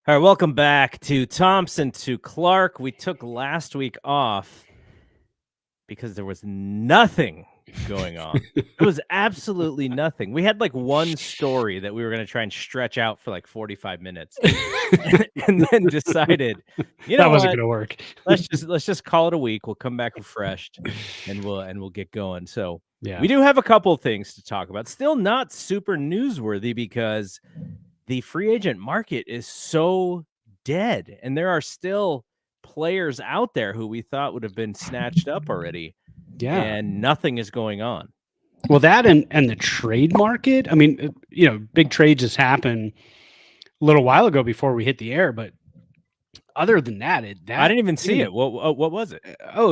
All right, welcome back to Thompson to Clark. We took last week off because there was nothing going on. There was absolutely nothing. We had like one story that we were going to try and stretch out for like 45 minutes and then decided, you know That wasn't what? going to work. Let's just call it a week. We'll come back refreshed and we'll get going. So, Yeah. we do have a couple of things to talk about. Still not super newsworthy because the free agent market is so dead, and there are still players out there who we thought would have been snatched up already, Yeah. and nothing is going on. Well, that and the trade market. I mean, big trades just happened a little while ago before we hit the air, but other than that, I didn't even see it. What was it?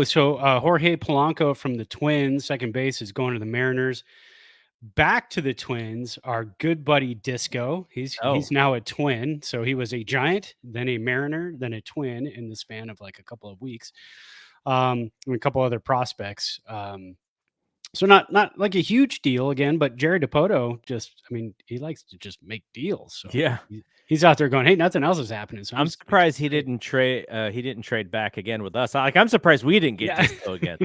So Jorge Polanco from the Twins, second base, is going to the Mariners. Back to the Twins, our good buddy Disco. He's now a Twin. So he was a Giant, then a Mariner, then a Twin in the span of like a couple of weeks. And a couple other prospects. So not like a huge deal again, but Jerry DiPoto he likes to just make deals. So Yeah. He's out there going, hey, nothing else is happening. So I'm surprised he didn't trade. He didn't trade back again with us. Like, I'm surprised we didn't get Disco again.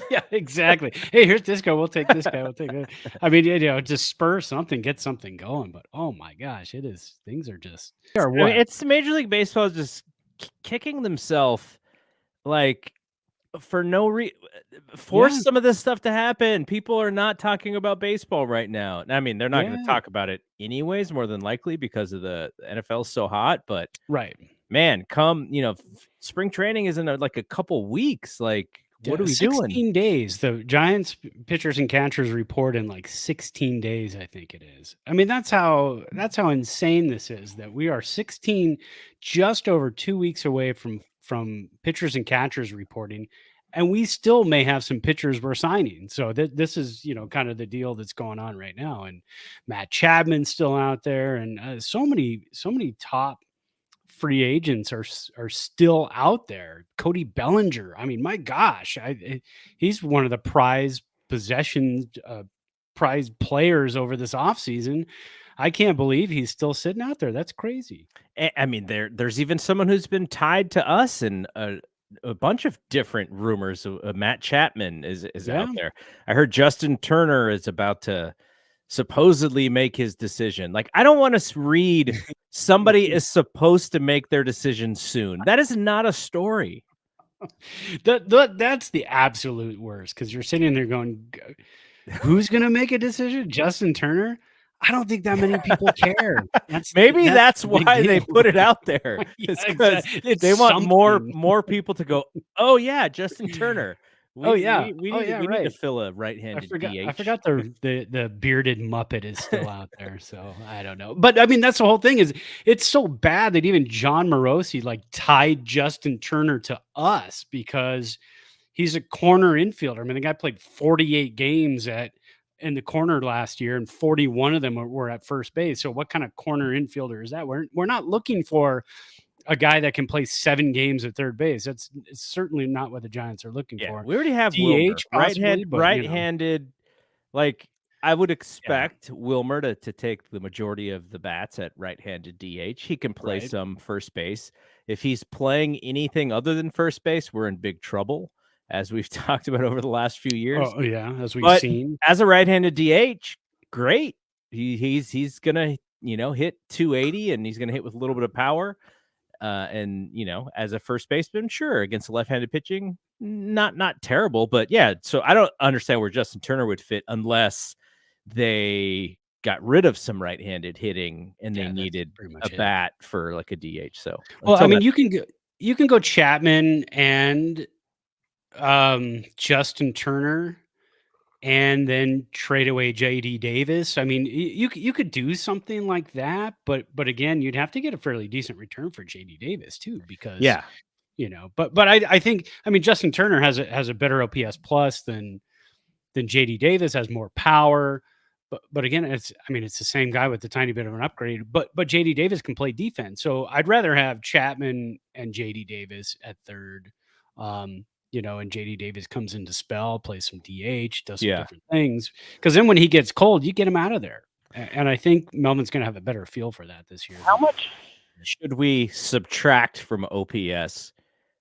Yeah, exactly. Hey, here's Disco. We'll take this guy. We'll take it. I mean, just spur something, get something going. But oh my gosh, things are just. I mean, it's Major League Baseball just kicking themselves like for no reason. Force some of this stuff to happen. People are not talking about baseball right now. I mean, they're not going to talk about it anyways, more than likely, because of the NFL is so hot. But man, spring training is in like a couple weeks. Like, what are we doing? 16 days. The Giants pitchers and catchers report in like 16 days, I think it is. I mean, that's how insane this is, that we are just over 2 weeks away from pitchers and catchers reporting, and we still may have some pitchers we're signing. So this is, kind of the deal that's going on right now. And Matt Chapman's still out there, and so many top free agents are still out there. Cody Bellinger. I mean, my gosh, he's one of the prize players over this offseason. I can't believe he's still sitting out there. That's crazy. I mean, there's even someone who's been tied to us in a bunch of different rumors. Matt Chapman is out there. I heard Justin Turner is about to supposedly make his decision. Like, I don't want to read somebody is supposed to make their decision soon. That is not a story. That's the absolute worst, because you're sitting there going, who's going to make a decision? Justin Turner? I don't think that many people care. That's why they put it out there. It's because they want more people to go, oh yeah, Justin Turner. We need to fill a right-handed DH. I forgot the bearded Muppet is still out there, so I don't know. But I mean, that's the whole thing. Is it's so bad that even John Morosi like tied Justin Turner to us because he's a corner infielder. I mean, the guy played 48 games in the corner last year, and 41 of them were at first base. So what kind of corner infielder is that? We're not looking for a guy that can play 7 games at third base. It's certainly not what the Giants are looking for. We already have DH, right-handed. Like, I would expect Wilmer to take the majority of the bats at right-handed DH. He can play some first base. If he's playing anything other than first base, we're in big trouble, as we've talked about over the last few years. Oh yeah, as we've seen. As a right-handed DH, great. He's gonna hit 280, and he's gonna hit with a little bit of power. And as a first baseman, sure, against left-handed pitching, not terrible, but yeah. So I don't understand where Justin Turner would fit unless they got rid of some right-handed hitting and they needed a bat for like a DH. So I mean, you can go Chapman and Justin Turner, and then trade away JD Davis. I mean, you could do something like that, but again, you'd have to get a fairly decent return for JD Davis too, because but I think, I mean, Justin Turner has a better OPS plus than JD Davis, has more power. But again, it's the same guy with a tiny bit of an upgrade, but JD Davis can play defense. So I'd rather have Chapman and JD Davis at third. And JD Davis comes into spell, plays some DH, does some different things. Because then when he gets cold, you get him out of there. And I think Melvin's going to have a better feel for that this year. should we subtract from OPS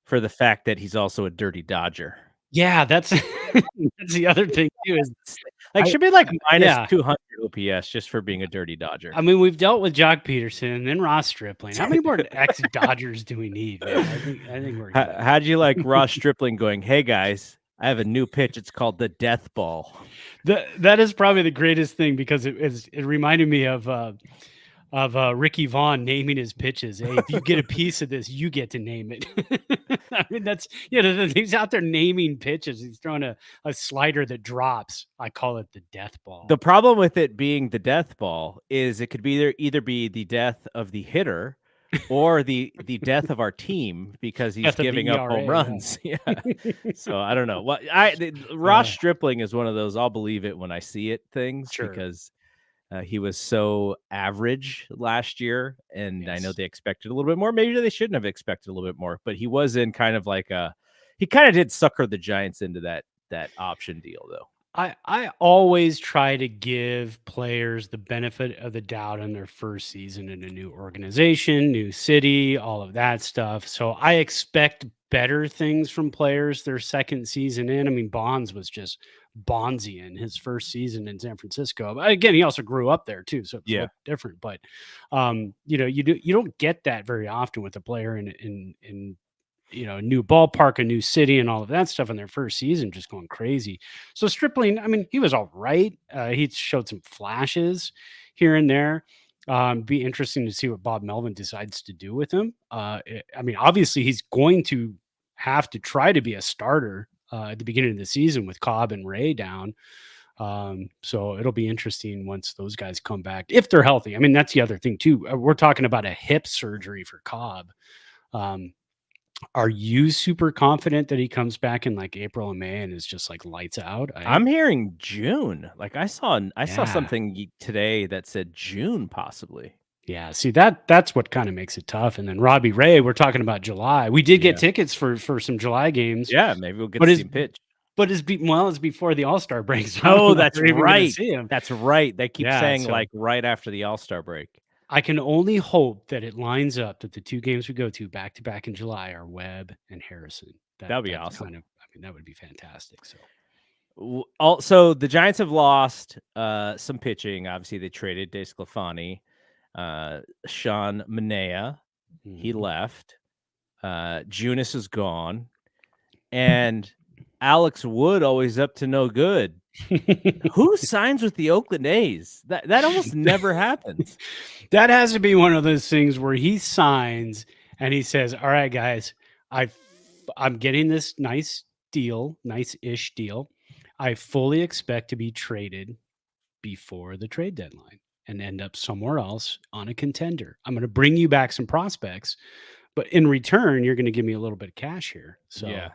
for the fact that he's also a dirty Dodger? Yeah, that's that's the other thing too is Like, I should be like minus yeah. 200 OPS just for being a dirty Dodger. I mean, we've dealt with Jock Peterson and then Ross Stripling. How many more ex-Dodgers do we need, man? I think we're good. How'd you like Ross Stripling going, "Hey, guys, I have a new pitch. It's called the death ball." That is probably the greatest thing because it reminded me of Ricky Vaughn naming his pitches. Hey, if you get a piece of this, you get to name it. I mean, that's he's out there naming pitches. He's throwing a slider that drops. I call it the death ball. The problem with it being the death ball is it could be either be the death of the hitter or the death of our team because he's giving up home runs. Yeah. So I don't know. Well, Ross Stripling is one of those I'll believe it when I see it things because he was so average last year, and I know they expected a little bit more. Maybe they shouldn't have expected a little bit more, but he was in kind of like he kind of did sucker the Giants into that option deal, though. I always try to give players the benefit of the doubt in their first season in a new organization, new city, all of that stuff. So I expect better things from players their second season in. I mean, Bonds was just Bondsy in his first season in San Francisco. But again, he also grew up there too, so it's different. But you don't get that very often with a player in a new ballpark, a new city, and all of that stuff in their first season, just going crazy. So Stripling, I mean, he was all right. He showed some flashes here and there. Be interesting to see what Bob Melvin decides to do with him. I mean, obviously he's going to have to try to be a starter at the beginning of the season with Cobb and Ray down. So it'll be interesting once those guys come back, if they're healthy. I mean, that's the other thing too. We're talking about a hip surgery for Cobb. Are you super confident that he comes back in like April and May and is just like lights out? I'm hearing June. Like I saw something today that said June possibly. Yeah, see that's what kind of makes it tough. And then Robbie Ray, we're talking about July. We did get tickets for some July games. Yeah, maybe we'll get to see him pitch. But it's before the All-Star break. So oh, that's right. That's right. They keep saying like right after the All-Star break. I can only hope that it lines up that the two games we go to back to back in July are Webb and Harrison. That'd be awesome. That would be fantastic. So also the Giants have lost some pitching. Obviously, they traded DeSclafani, Sean Manaea. He left. Junis is gone, and Alex Wood always up to no good. Who signs with the Oakland A's? That almost never happens. That has to be one of those things where he signs and he says, "All right, guys, I'm getting this nice-ish deal. I fully expect to be traded before the trade deadline and end up somewhere else on a contender. I'm going to bring you back some prospects, but in return, you're going to give me a little bit of cash here." So yeah.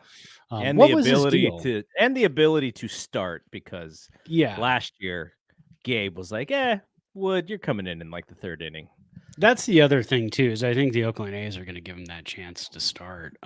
And the ability to start, because last year Gabe was like, Wood, you're coming in like the third inning. That's the other thing too, is I think the Oakland A's are going to give him that chance to start.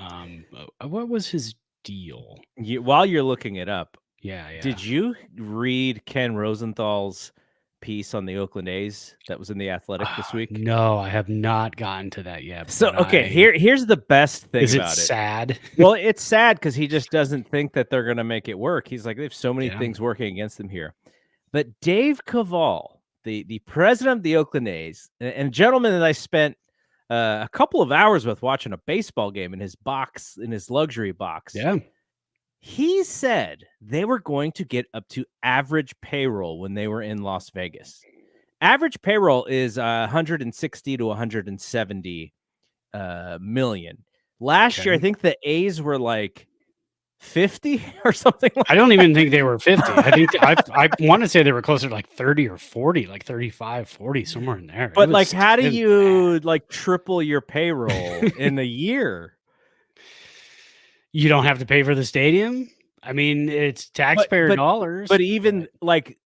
What was his deal? While you're looking it up, yeah. Did you read Ken Rosenthal's piece on the Oakland A's that was in the Athletic this week? No, I have not gotten to that yet. So here's the best thing about it. Is it sad? Well, it's sad because he just doesn't think that they're going to make it work. He's like, they have so many things working against them here. But Dave Cavall, the president of the Oakland A's, and a gentleman that I spent a couple of hours with watching a baseball game in his luxury box. Yeah. He said they were going to get up to average payroll when they were in Las Vegas. Average payroll is 160 to 170 million. Last year, I think the A's were like 50 or something. I don't even think they were 50. I think I want to say they were closer to like 30 or 40, like 35, 40, somewhere in there. But like, how do you like triple your payroll in a year? You don't have to pay for the stadium. I mean, it's taxpayer dollars. But even like,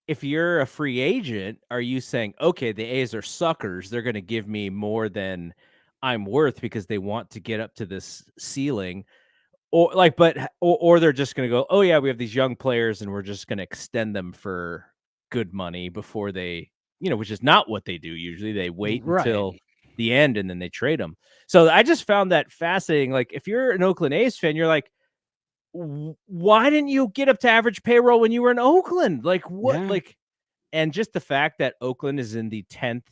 if you're a free agent, are you saying, okay, the A's are suckers, they're going to give me more than I'm worth because they want to get up to this ceiling? Or they're just going to go, oh yeah, we have these young players and we're just going to extend them for good money before they, which is not what they do usually. They wait until the end, and then they trade him. So I just found that fascinating. Like, if you're an Oakland A's fan, you're like, why didn't you get up to average payroll when you were in Oakland? Like, what? Yeah. Like, and just the fact that Oakland is in the 10th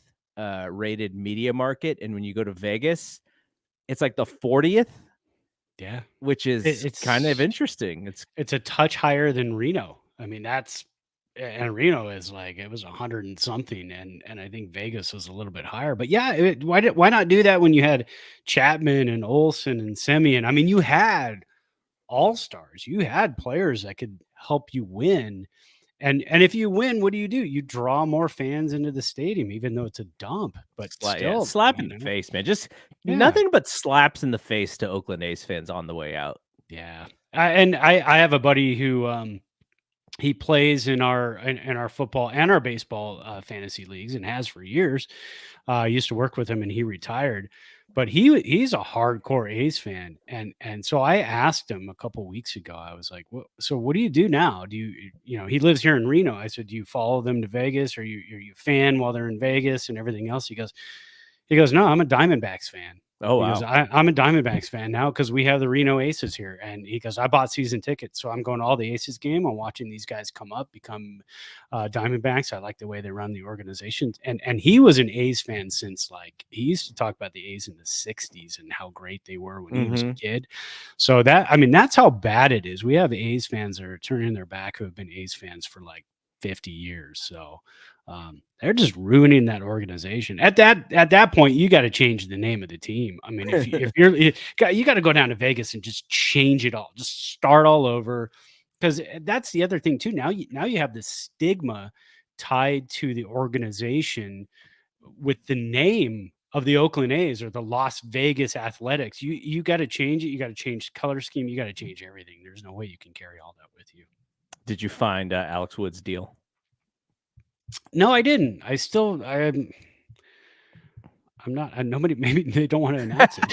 rated media market, and when you go to Vegas, it's like the 40th. Yeah. Which is kind of interesting. It's a touch higher than Reno. I mean, and Reno is like, it was 100 and something, and I think Vegas was a little bit higher. But yeah, why not do that when you had Chapman and Olsen and Semien? I mean, you had all-stars. You had players that could help you win. And if you win, what do? You draw more fans into the stadium, even though it's a dump. But still, slap in the face, man. Just nothing but slaps in the face to Oakland A's fans on the way out. Yeah. I have a buddy who he plays in our football and our baseball fantasy leagues, and has for years. I used to work with him, and he retired, but he's a hardcore A's fan, and so I asked him a couple weeks ago. I was like, "So what do you do now? Do you he lives here in Reno?" I said, "Do you follow them to Vegas, or are you a fan while they're in Vegas and everything else?" He goes, "No, I'm a Diamondbacks fan." Oh, He wow. goes, I'm a Diamondbacks fan now because we have the Reno Aces here. And he goes, I bought season tickets, so I'm going to all the Aces game. I'm watching these guys come up, become Diamondbacks. I like the way they run the organization. And he was an A's fan since, like, he used to talk about the A's in the 60s and how great they were when he was a kid. So that's how bad it is. We have A's fans that are turning their back who have been A's fans for like 50 years. So they're just ruining that organization. At that point, you got to change the name of the team. I mean, if you got to go down to Vegas and just change it all, just start all over, because that's the other thing too. Now you have this stigma tied to the organization with the name of the Oakland A's or the Las Vegas Athletics. You got to change it. You got to change color scheme. You got to change everything. There's no way you can carry all that with you. Did you find Alex Wood's deal? No, I didn't. I'm not. Nobody. Maybe they don't want to announce it.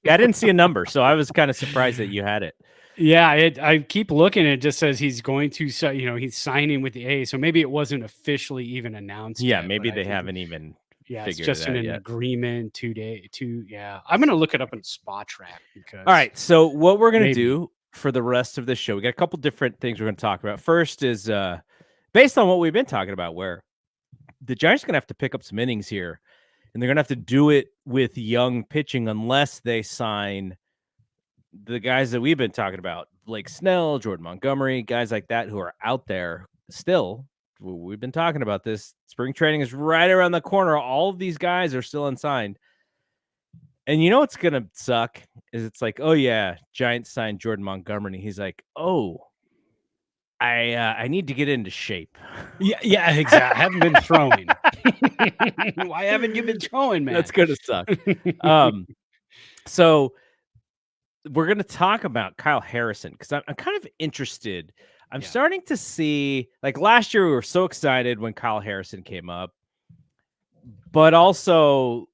Yeah, I didn't see a number, so I was kind of surprised that you had it. Yeah, I keep looking. It just says he's going to. He's signing with the A. So maybe it wasn't officially even announced. Yeah, yet, maybe they haven't even. Yeah, it's just an agreement. Yeah, I'm gonna look it up in Spot Track because. All right. So what we're gonna do for the rest of the show, we got a couple different things we're gonna talk about. First is based on what we've been talking about, where the Giants are gonna have to pick up some innings here. And they're going to have to do it with young pitching unless they sign the guys that we've been talking about, Blake Snell, Jordan Montgomery, guys like that who are out there still. We've been talking about this. Spring training is right around the corner. All of these guys are still unsigned. And you know what's going to suck is it's like, oh, yeah, Giants signed Jordan Montgomery. And he's like, oh, I need to get into shape. Yeah, exactly. I haven't been throwing. Why haven't you been throwing, man? That's gonna suck. So we're gonna talk about Kyle Harrison because I'm kind of interested. I'm starting to see, like, last year we were so excited when Kyle Harrison came up, but also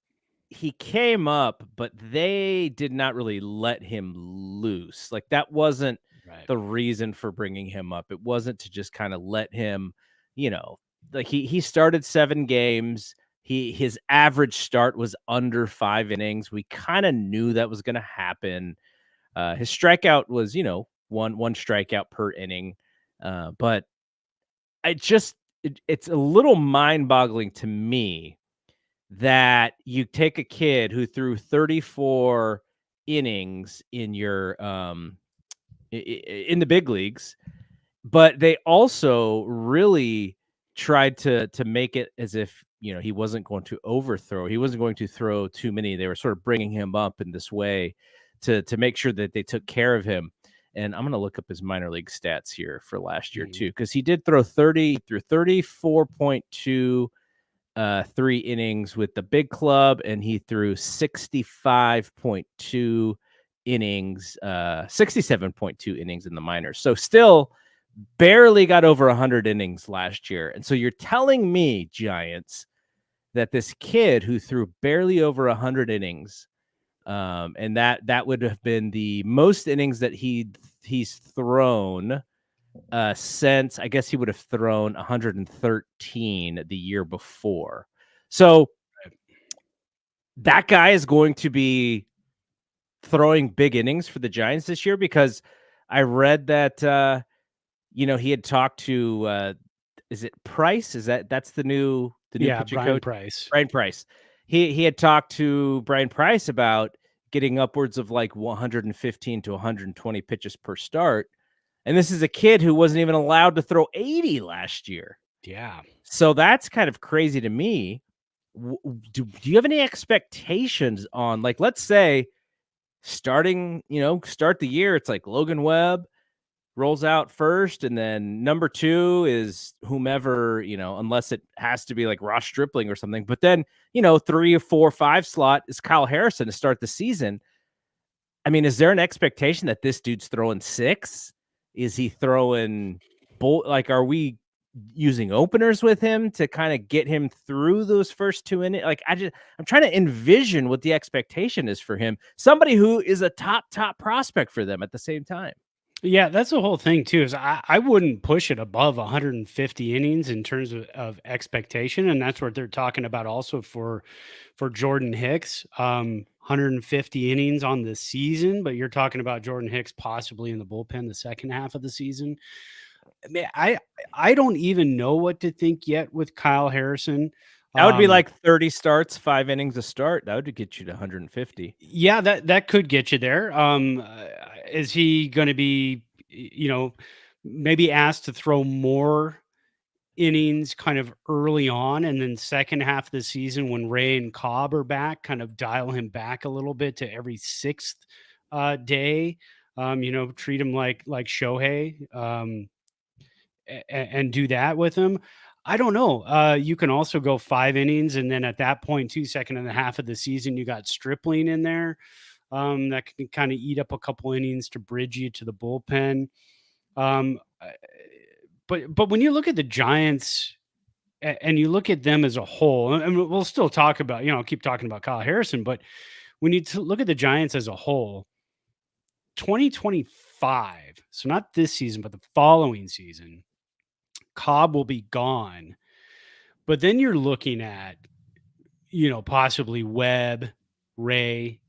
he came up, but they did not really let him loose. Like, that wasn't the reason for bringing him up. It wasn't to just kind of let him, like he started 7 games. His average start was under 5 innings. We kind of knew that was going to happen. His strikeout was, one strikeout per inning. But it's a little mind-boggling to me that you take a kid who threw 34 innings in your in the big leagues, but they also really tried to make it as if he wasn't going to overthrow. He wasn't going to throw too many. They were sort of bringing him up in this way to make sure that they took care of him. And I'm going to look up his minor league stats here for last year too, because he did throw 34.2 3 innings with the big club, and he threw 65.2 innings, 67.2 innings in the minors. So still barely got over 100 innings last year. And so you're telling me, Giants, that this kid who threw barely over 100 innings, and that would have been the most innings that he's thrown since, I guess he would have thrown 113 the year before. So that guy is going to be throwing big innings for the Giants this year, because I read that he had talked to is it Price? That's the new Yeah, pitching Brian coach? Price. Brian Price. He had talked to Brian Price about getting upwards of like 115 to 120 pitches per start. And this is a kid who wasn't even allowed to throw 80 last year. Yeah. So that's kind of crazy to me. Do you have any expectations on, like, let's say start the year, it's like Logan Webb rolls out first, and then number 2 is whomever, unless it has to be like Ross Stripling or something. But then, 3 or 4, 5 slot is Kyle Harrison to start the season. I mean, is there an expectation that this dude's throwing 6? Is he throwing are we using openers with him to kind of get him through those first 2 innings? Like, I'm trying to envision what the expectation is for him. Somebody who is a top prospect for them at the same time. Yeah, that's the whole thing too. Is I wouldn't push it above 150 innings in terms of expectation, and that's what they're talking about also for Jordan Hicks. 150 innings on the season, but you're talking about Jordan Hicks possibly in the bullpen the second half of the season. I mean, I don't even know what to think yet with Kyle Harrison. That would be like 30 starts, 5 innings a start. That would get you to 150. Yeah, that could get you there. Is he going to be, maybe asked to throw more innings kind of early on, and then second half of the season when Ray and Cobb are back, kind of dial him back a little bit to every 6th day? Treat him like Shohei, and do that with him. I don't know. You can also go 5 innings, and then at that point, second and a half of the season, you got Stripling in there, that can kind of eat up a couple innings to bridge you to the bullpen. Um, but when you look at the Giants and you look at them as a whole, and we'll still talk about, keep talking about Kyle Harrison, but when you look at the Giants as a whole, 2025, so not this season, but the following season, Cobb will be gone. But then you're looking at, possibly Webb, Ray,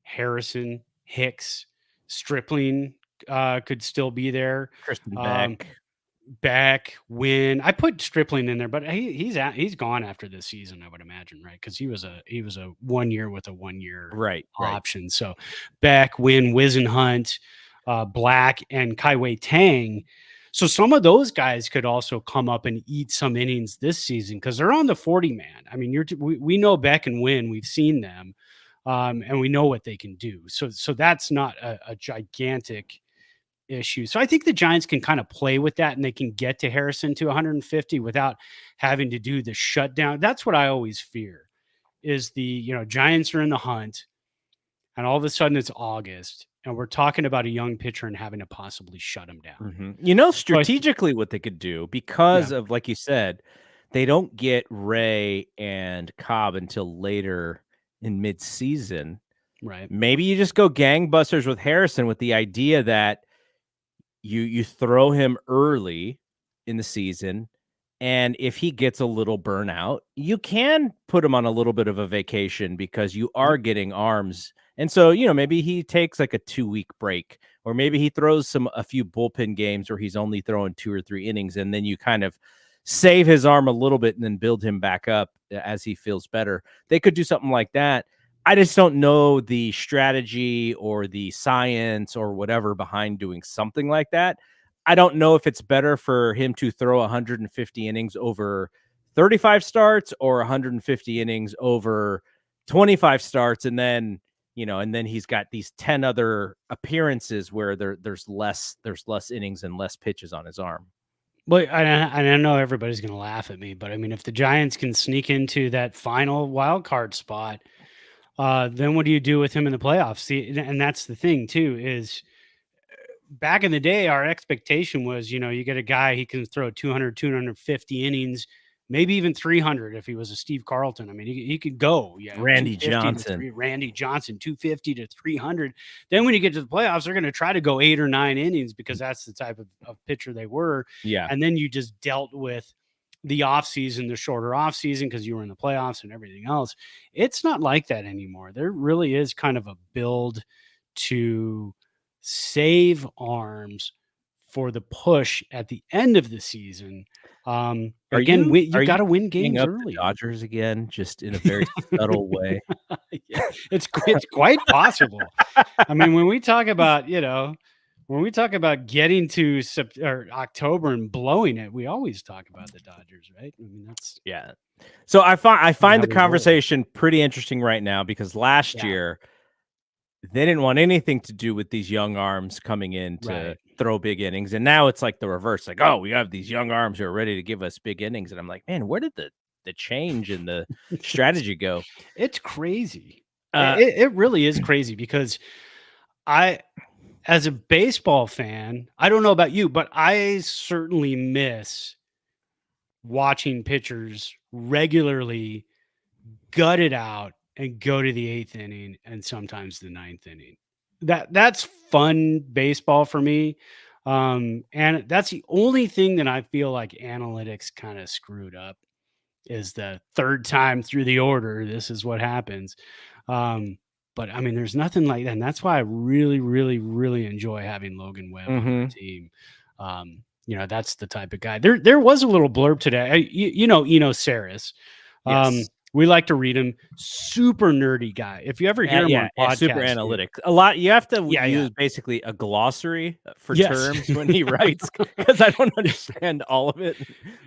Harrison, Hicks, Stripling could still be there. Kristen Um, Beck. Beck, Wynn. I put Stripling in there, but he's gone after this season, I would imagine, right? Because he was a 1 year with a 1 year Right. option. So Beck, Wynn, Wisenhunt, Black, and Kaiwei Tang. So some of those guys could also come up and eat some innings this season because they're on the 40 man. I mean, we know Beck and Wynn, we've seen them, and we know what they can do. So that's not a gigantic issue. So I think the Giants can kind of play with that, and they can get to Harrison to 150 without having to do the shutdown. That's what I always fear is the, Giants are in the hunt and all of a sudden it's August and we're talking about a young pitcher and having to possibly shut him down. Strategically what they could do, because of, like you said, they don't get Ray and Cobb until later in mid-season. Right. Maybe you just go gangbusters with Harrison with the idea that you throw him early in the season, and if he gets a little burnout, you can put him on a little bit of a vacation because you are getting arms. And so, maybe he takes like a 2-week break, or maybe he throws a few bullpen games where he's only throwing 2 or 3 innings, and then you kind of save his arm a little bit and then build him back up as he feels better. They could do something like that. I just don't know the strategy or the science or whatever behind doing something like that. I don't know if it's better for him to throw 150 innings over 35 starts or 150 innings over 25 starts. And then, and then he's got these 10 other appearances where there's less innings and less pitches on his arm. Well, I know everybody's going to laugh at me, but I mean, if the Giants can sneak into that final wild card spot, then what do you do with him in the playoffs? See, and that's the thing too, is back in the day, our expectation was, you get a guy, he can throw 200, 250 innings, maybe even 300 if he was a Steve Carlton. I mean, he could go. Yeah, Randy Johnson. Randy Johnson, 250 to 300. Then when you get to the playoffs, they're going to try to go 8 or 9 innings because that's the type of pitcher they were. Yeah. And then you just dealt with the off season, the shorter off season, because you were in the playoffs and everything else. It's not like that anymore. There really is kind of a build to save arms for the push at the end of the season. Again, you got to win games up early. the Dodgers again, just in a very subtle way. Yeah, it's quite possible. I mean, when we talk about, when we talk about getting to October and blowing it, we always talk about the Dodgers, right? I mean, that's So I find the they roll. conversation pretty interesting right now, because last year they didn't want anything to do with these young arms coming in to throw big innings, and now it's like the reverse. Like, oh, we have these young arms who are ready to give us big innings, and I'm like, man, where did the change in the strategy go? It's crazy. It really is crazy, because as a baseball fan, I don't know about you, but I certainly miss watching pitchers regularly gut it out and go to the 8th inning and sometimes the 9th inning. That's fun baseball for me. And that's the only thing that I feel like analytics kind of screwed up, is the third time through the order, this is what happens. But I mean, there's nothing like that. And that's why I really, really, really enjoy having Logan Webb on the team. That's the type of guy. There was a little blurb today. Eno Saris. Yes. We like to read him. Super nerdy guy. If you ever hear him on podcasts, super analytic. A lot. You have to use basically a glossary for terms when he writes, because I don't understand all of it.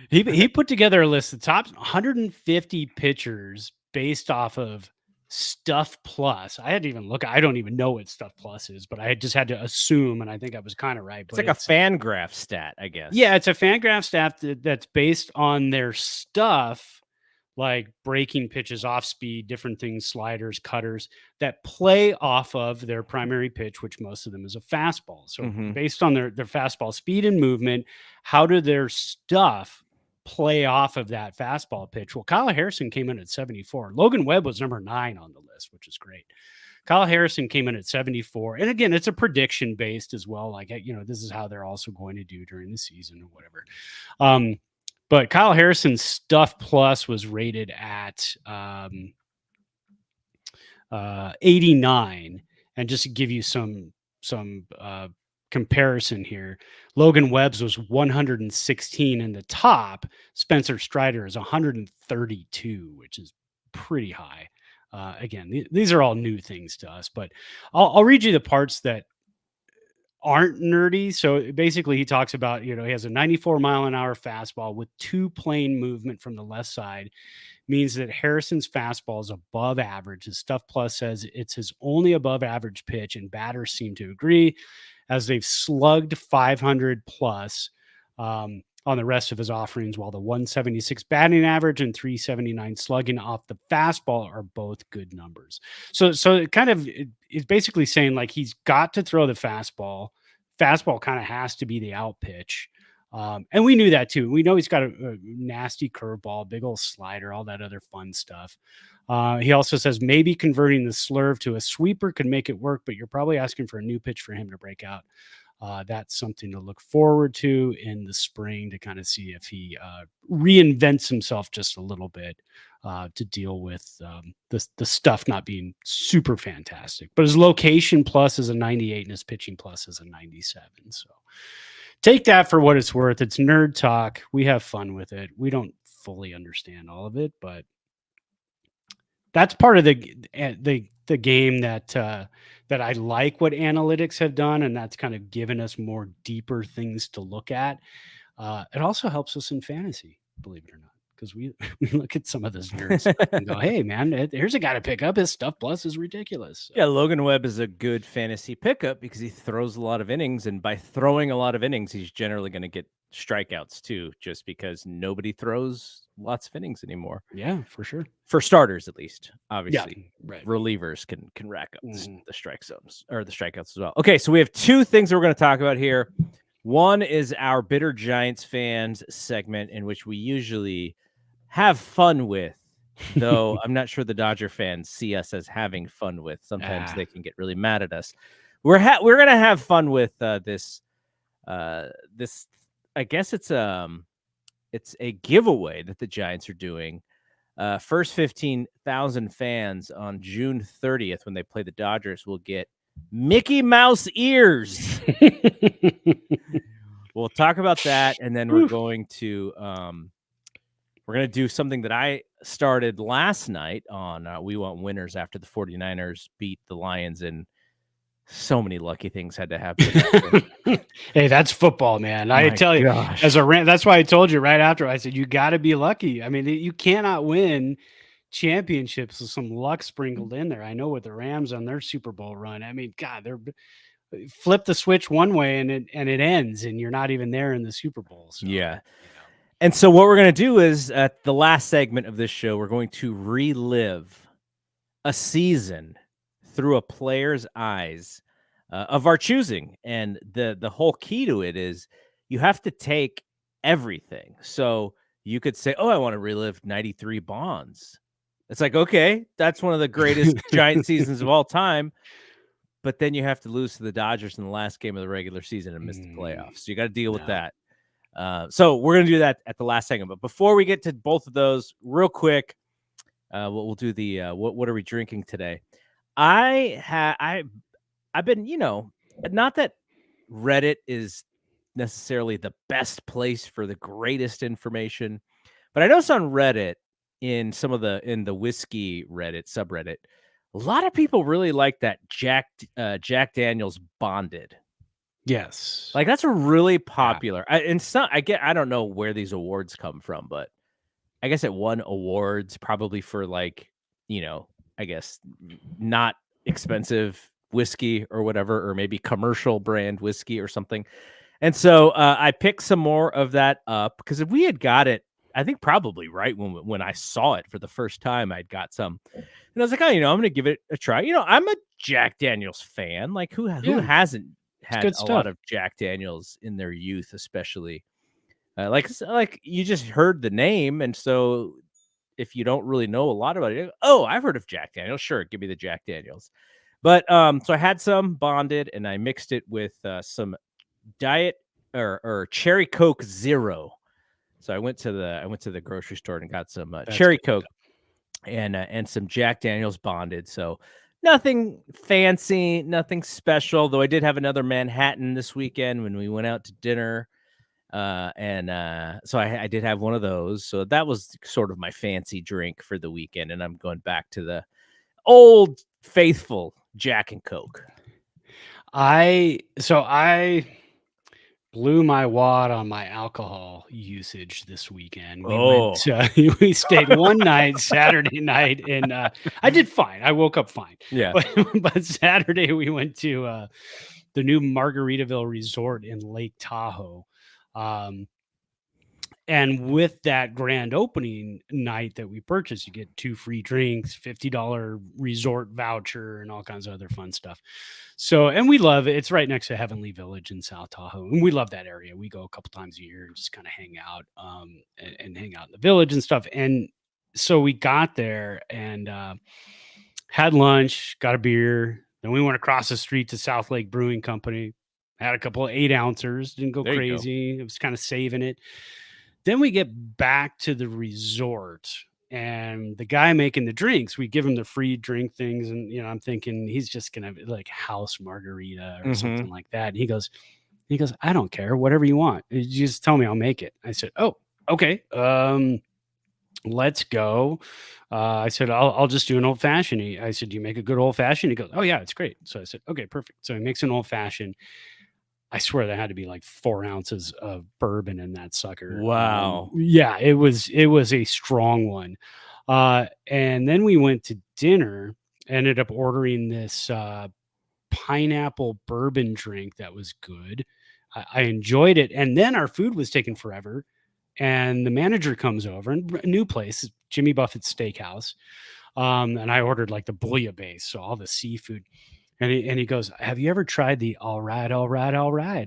He put together a list of the top 150 pitchers based off of Stuff Plus. I had to even look. I don't even know what Stuff Plus is, but I just had to assume, and I think I was kind of right. It's like a Fangraph stat, I guess. Yeah, it's a Fangraph stat that's based on their stuff, like breaking pitches, off speed, different things, sliders, cutters, that play off of their primary pitch, which most of them is a fastball. So based on their fastball speed and movement, how do their stuff play off of that fastball pitch? Well, Kyle Harrison came in at 74. Logan Webb was number 9 on the list, which is great. Kyle Harrison came in at 74. And again, it's a prediction based as well. Like, this is how they're also going to do during the season or whatever. But Kyle Harrison's Stuff Plus was rated at 89. And just to give you some comparison here, Logan Webb's was 116 in the top. Spencer Strider is 132, which is pretty high. Again, these are all new things to us, but I'll read you the parts that aren't nerdy. So basically he talks about, he has a 94 mile an hour fastball with 2 plane movement from the left side, means that Harrison's fastball is above average. His Stuff Plus says it's his only above average pitch, and batters seem to agree, as they've slugged 500 plus on the rest of his offerings, while the 176 batting average and 379 slugging off the fastball are both good numbers. So it kind of is basically saying, like, he's got to throw the fastball. Fastball kind of has to be the out pitch. And we knew that too. We know he's got a nasty curveball, big old slider, all that other fun stuff. He also says maybe converting the slurve to a sweeper could make it work, but you're probably asking for a new pitch for him to break out. That's something to look forward to in the spring, to kind of see if he reinvents himself just a little bit to deal with the stuff not being super fantastic. But his location plus is a 98 and his pitching plus is a 97. So take that for what it's worth. It's nerd talk. We have fun with it. We don't fully understand all of it, but that's part of the game that I like what analytics have done, and that's kind of given us more deeper things to look at. It also helps us in fantasy, believe it or not, because we look at some of this nerd stuff and go, hey, man, here's a guy to pick up. His Stuff Plus is ridiculous. So. Yeah, Logan Webb is a good fantasy pickup because he throws a lot of innings, and by throwing a lot of innings, he's generally going to get strikeouts too, just because nobody throws lots of innings anymore. Yeah, for sure. For starters, at least. Obviously, right. Relievers can rack up the strike zones or the strikeouts as well. Okay, so we have 2 things that we're going to talk about here. One is our Bitter Giants fans segment, in which we usually have fun with, though I'm not sure the Dodger fans see us as having fun with. Sometimes they can get really mad at us. We're going to have fun with this. I guess it's It's a giveaway that the Giants are doing. First 15,000 fans on June 30th when they play the Dodgers will get Mickey Mouse ears. We'll talk about that, and then we're going to do something that I started last night on We Want Winners after the 49ers beat the Lions, and so many lucky things had to happen. Hey, that's football, man. I tell you, as a rant, that's why I told you right after. I said you got to be lucky. I mean, you cannot win championships with some luck sprinkled in there. I know with the Rams on their Super Bowl run. I mean, God, they're flip the switch one way and it ends, and you're not even there in the Super Bowl. So, yeah. And so what we're going to do is at the last segment of this show, we're going to relive a season through a player's eyes of our choosing. And the whole key to it is you have to take everything. So you could say, oh, I want to relive 93 Bonds. It's like, okay, that's one of the greatest Giant seasons of all time. But then you have to lose to the Dodgers in the last game of the regular season and miss the playoffs. So you got to deal with that. So we're going to do that at the last segment. But before we get to both of those, real quick, we'll do the what are we drinking today? I've been, not that Reddit is necessarily the best place for the greatest information, but I noticed on Reddit in the whiskey Reddit subreddit, a lot of people really like that Jack Daniel's Bonded. Yes. Like that's a really popular. I don't know where these awards come from, but I guess it won awards probably for like, I guess not expensive whiskey or whatever, or maybe commercial brand whiskey or something. And so I picked some more of that up because if we had got it, I think probably right when I saw it for the first time, I'd got some. And I was like, oh, I'm going to give it a try. I'm a Jack Daniels fan. Like who hasn't had a lot of Jack Daniels in their youth, especially like you just heard the name. And so if you don't really know a lot about it, oh, I've heard of Jack Daniels. Sure. Give me the Jack Daniels. But so I had some Bonded and I mixed it with some Diet or Cherry Coke Zero. So I went to the grocery store and got some Cherry Coke and some Jack Daniels Bonded. So nothing fancy, nothing special, though I did have another Manhattan this weekend when we went out to dinner. So I did have one of those. So that was sort of my fancy drink for the weekend. And I'm going back to the old faithful Jack and Coke. I blew my wad on my alcohol usage this weekend. We stayed one night, Saturday night, and I did fine. I woke up fine. Yeah. But Saturday we went to the new Margaritaville Resort in Lake Tahoe. And with that grand opening night that we purchased, you get 2 free drinks, $50 resort voucher, and all kinds of other fun stuff. So, and we love it. It's right next to Heavenly Village in South Tahoe. And we love that area. We go a couple times a year and just kind of hang out and hang out in the village and stuff. And so we got there and had lunch, got a beer. Then we went across the street to South Lake Brewing Company, had a couple of 8-ounces, didn't go crazy. It was kind of saving it. Then we get back to the resort and the guy making the drinks, we give him the free drink things. And, I'm thinking he's just going to like house margarita or something like that. And he goes, I don't care, whatever you want. You just tell me, I'll make it. I said, oh, okay. Let's go. I said, I'll just do an old fashioned. I said, do you make a good old fashioned? He goes, oh yeah, it's great. So I said, okay, perfect. So he makes an old fashioned. I swear there had to be like 4 ounces of bourbon in that sucker. Wow. Yeah, it was a strong one. And then we went to dinner, ended up ordering this pineapple bourbon drink that was good. I enjoyed it. And then our food was taking forever. And the manager comes over, and a new place, Jimmy Buffett's Steakhouse. And I ordered like the bouillabaisse, so all the seafood. And he goes, have you ever tried the all right?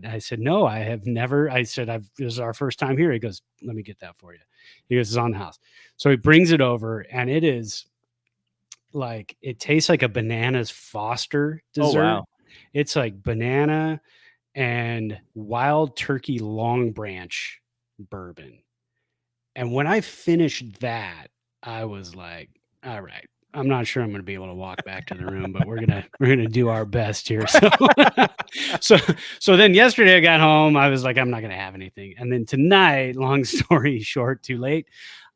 I said, no, I have never. I said, this is our first time here. He goes, let me get that for you. He goes, it's on the house. So he brings it over, and it is like, it tastes like a Bananas Foster dessert. Oh, wow. It's like banana and wild turkey Long Branch bourbon. And when I finished that, I was like, all right, I'm not sure I'm going to be able to walk back to the room, but we're going to do our best here. So, so, so then yesterday I got home, I was like, I'm not going to have anything. And then tonight, long story short, too late,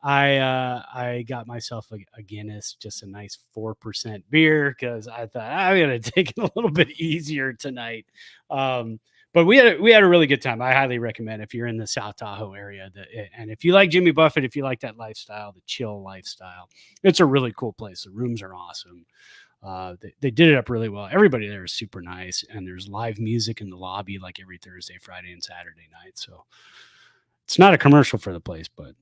I got myself a Guinness, just a nice 4% beer, because I thought I'm gonna take it a little bit easier tonight. But we had a really good time. I highly recommend if you're in the South Tahoe area, and if you like Jimmy Buffett, if you like that lifestyle, the chill lifestyle, it's a really cool place. The rooms are awesome. They did it up really well. Everybody there is super nice, and there's live music in the lobby like every Thursday, Friday, and Saturday night. So it's not a commercial for the place, but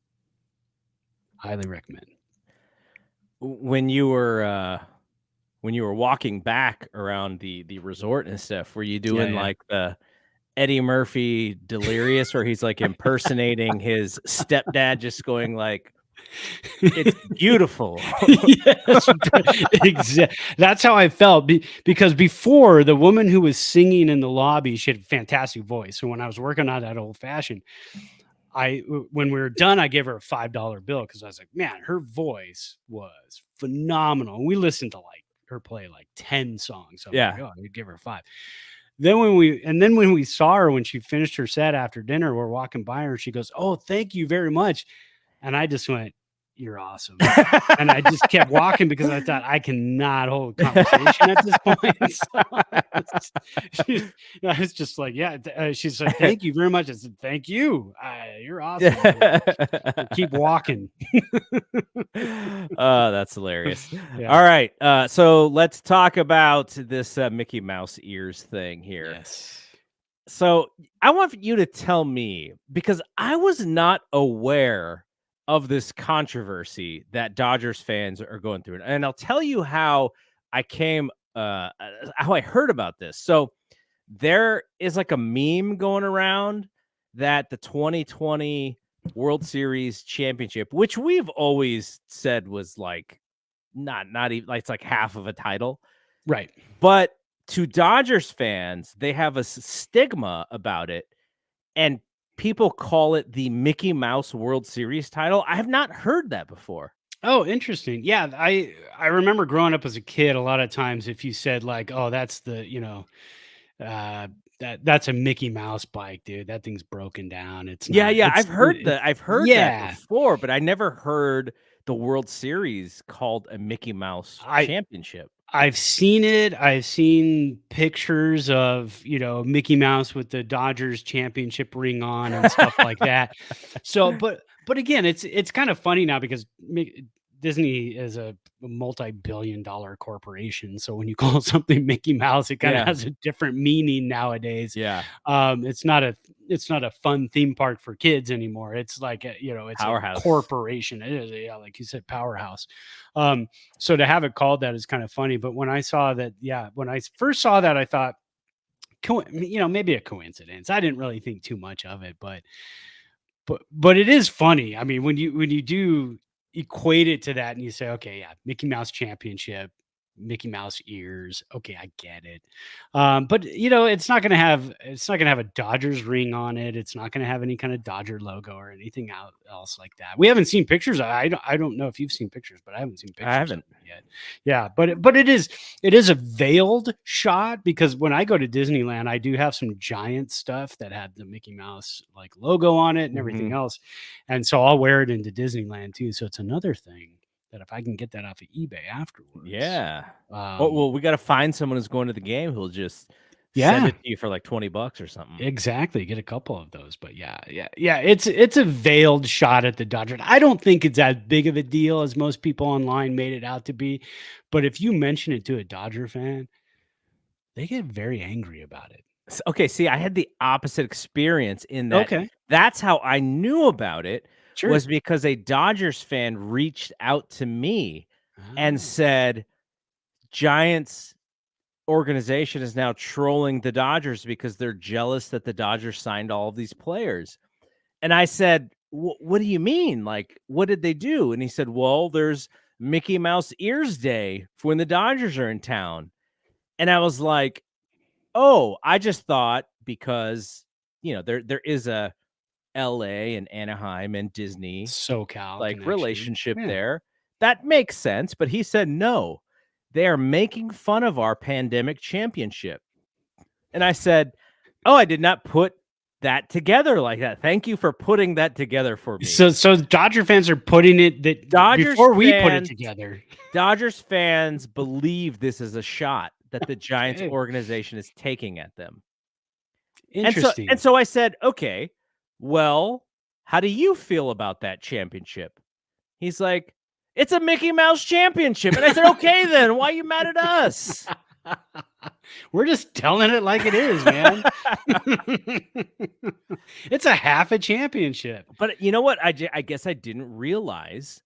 highly recommend. When you were walking back around the resort and stuff, were you doing like the Eddie Murphy Delirious, where he's like impersonating his stepdad, just going like, "It's beautiful." Yes, exactly. That's how I felt, because before, the woman who was singing in the lobby, she had a fantastic voice. So when I was working on that old fashioned, when we were done, I gave her a $5 bill, because I was like, man, her voice was phenomenal. And we listened to like her play like 10 songs. So I'm like, oh, I'd give her 5. Then when we saw her, when she finished her set after dinner, we're walking by her, she goes, "Oh, thank you very much." And I just went, "You're awesome." And I just kept walking, because I thought, I cannot hold a conversation at this point. So I was just like, yeah. She said, "Thank you very much." I said, "Thank you. You're awesome." Keep walking. Oh, that's hilarious. Yeah. All right. So let's talk about this Mickey Mouse ears thing here. Yes. So I want you to tell me, because I was not aware of this controversy that Dodgers fans are going through. And I'll tell you how I how I heard about this. So there is like a meme going around that the 2020 World Series championship, which we've always said was like not even like, it's like half of a title. Right. But to Dodgers fans, they have a stigma about it, and people call it the Mickey Mouse World Series title. I have not heard that before. Oh, interesting. Yeah, I remember growing up as a kid, a lot of times if you said like, "Oh, that's the, that's a Mickey Mouse bike, dude. That thing's broken down. It's not." Yeah, I've heard that. I've heard that before, but I never heard the World Series called a Mickey Mouse championship. I've seen it. I've seen pictures of, Mickey Mouse with the Dodgers championship ring on and stuff like that. So, but again, it's kind of funny now, because Disney is a multi-billion-dollar corporation. So when you call something Mickey Mouse, it kind of has a different meaning nowadays. Yeah. It's not a fun theme park for kids anymore. It's like it's powerhouse. A corporation. It is, like you said, powerhouse. So to have it called that is kind of funny. But when I saw that, when I first saw that, I thought, maybe a coincidence. I didn't really think too much of it, but it is funny. I mean, when you do equate it to that, and you say, okay, Mickey Mouse championship, Mickey Mouse ears. Okay, I get it. But it's not gonna have a Dodgers ring on it. It's not gonna have any kind of Dodger logo or anything else like that. We haven't seen pictures. I don't know if you've seen pictures, but I haven't seen pictures. I haven't yet. Yeah, but it is a veiled shot, because when I go to Disneyland, I do have some giant stuff that had the Mickey Mouse like logo on it and everything else, and so I'll wear it into Disneyland too. So it's another thing that if I can get that off of eBay afterwards. Yeah. Well, we got to find someone who's going to the game who'll just send it to you for like $20 or something. Exactly. Get a couple of those. But yeah. It's a veiled shot at the Dodgers. I don't think it's as big of a deal as most people online made it out to be. But if you mention it to a Dodger fan, they get very angry about it. Okay. See, I had the opposite experience in that. Okay. That's how I knew about it. Sure. Was because a Dodgers fan reached out to me and said, Giants organization is now trolling the Dodgers because they're jealous that the Dodgers signed all of these players. And I said, what do you mean? Like, what did they do? And he said, well, there's Mickey Mouse Ears Day for when the Dodgers are in town. And I was like, oh, I just thought because, there is a LA and Anaheim and Disney SoCal like connection. relationship Yeah. there. That makes sense. But he said, no, they are making fun of our pandemic championship. And I said, oh, I did not put that together like that. Thank you for putting that together for me. So Dodger fans are putting it that Dodgers before we put it fans- together. Dodgers fans believe this is a shot that the Giants Okay. organization is taking at them. Interesting. And so I said, okay, well, how do you feel about that championship? He's like, it's a Mickey Mouse championship. And I said, okay, then why are you mad at us? We're just telling it like it is, man. It's a half a championship. But you know what? I guess I didn't realize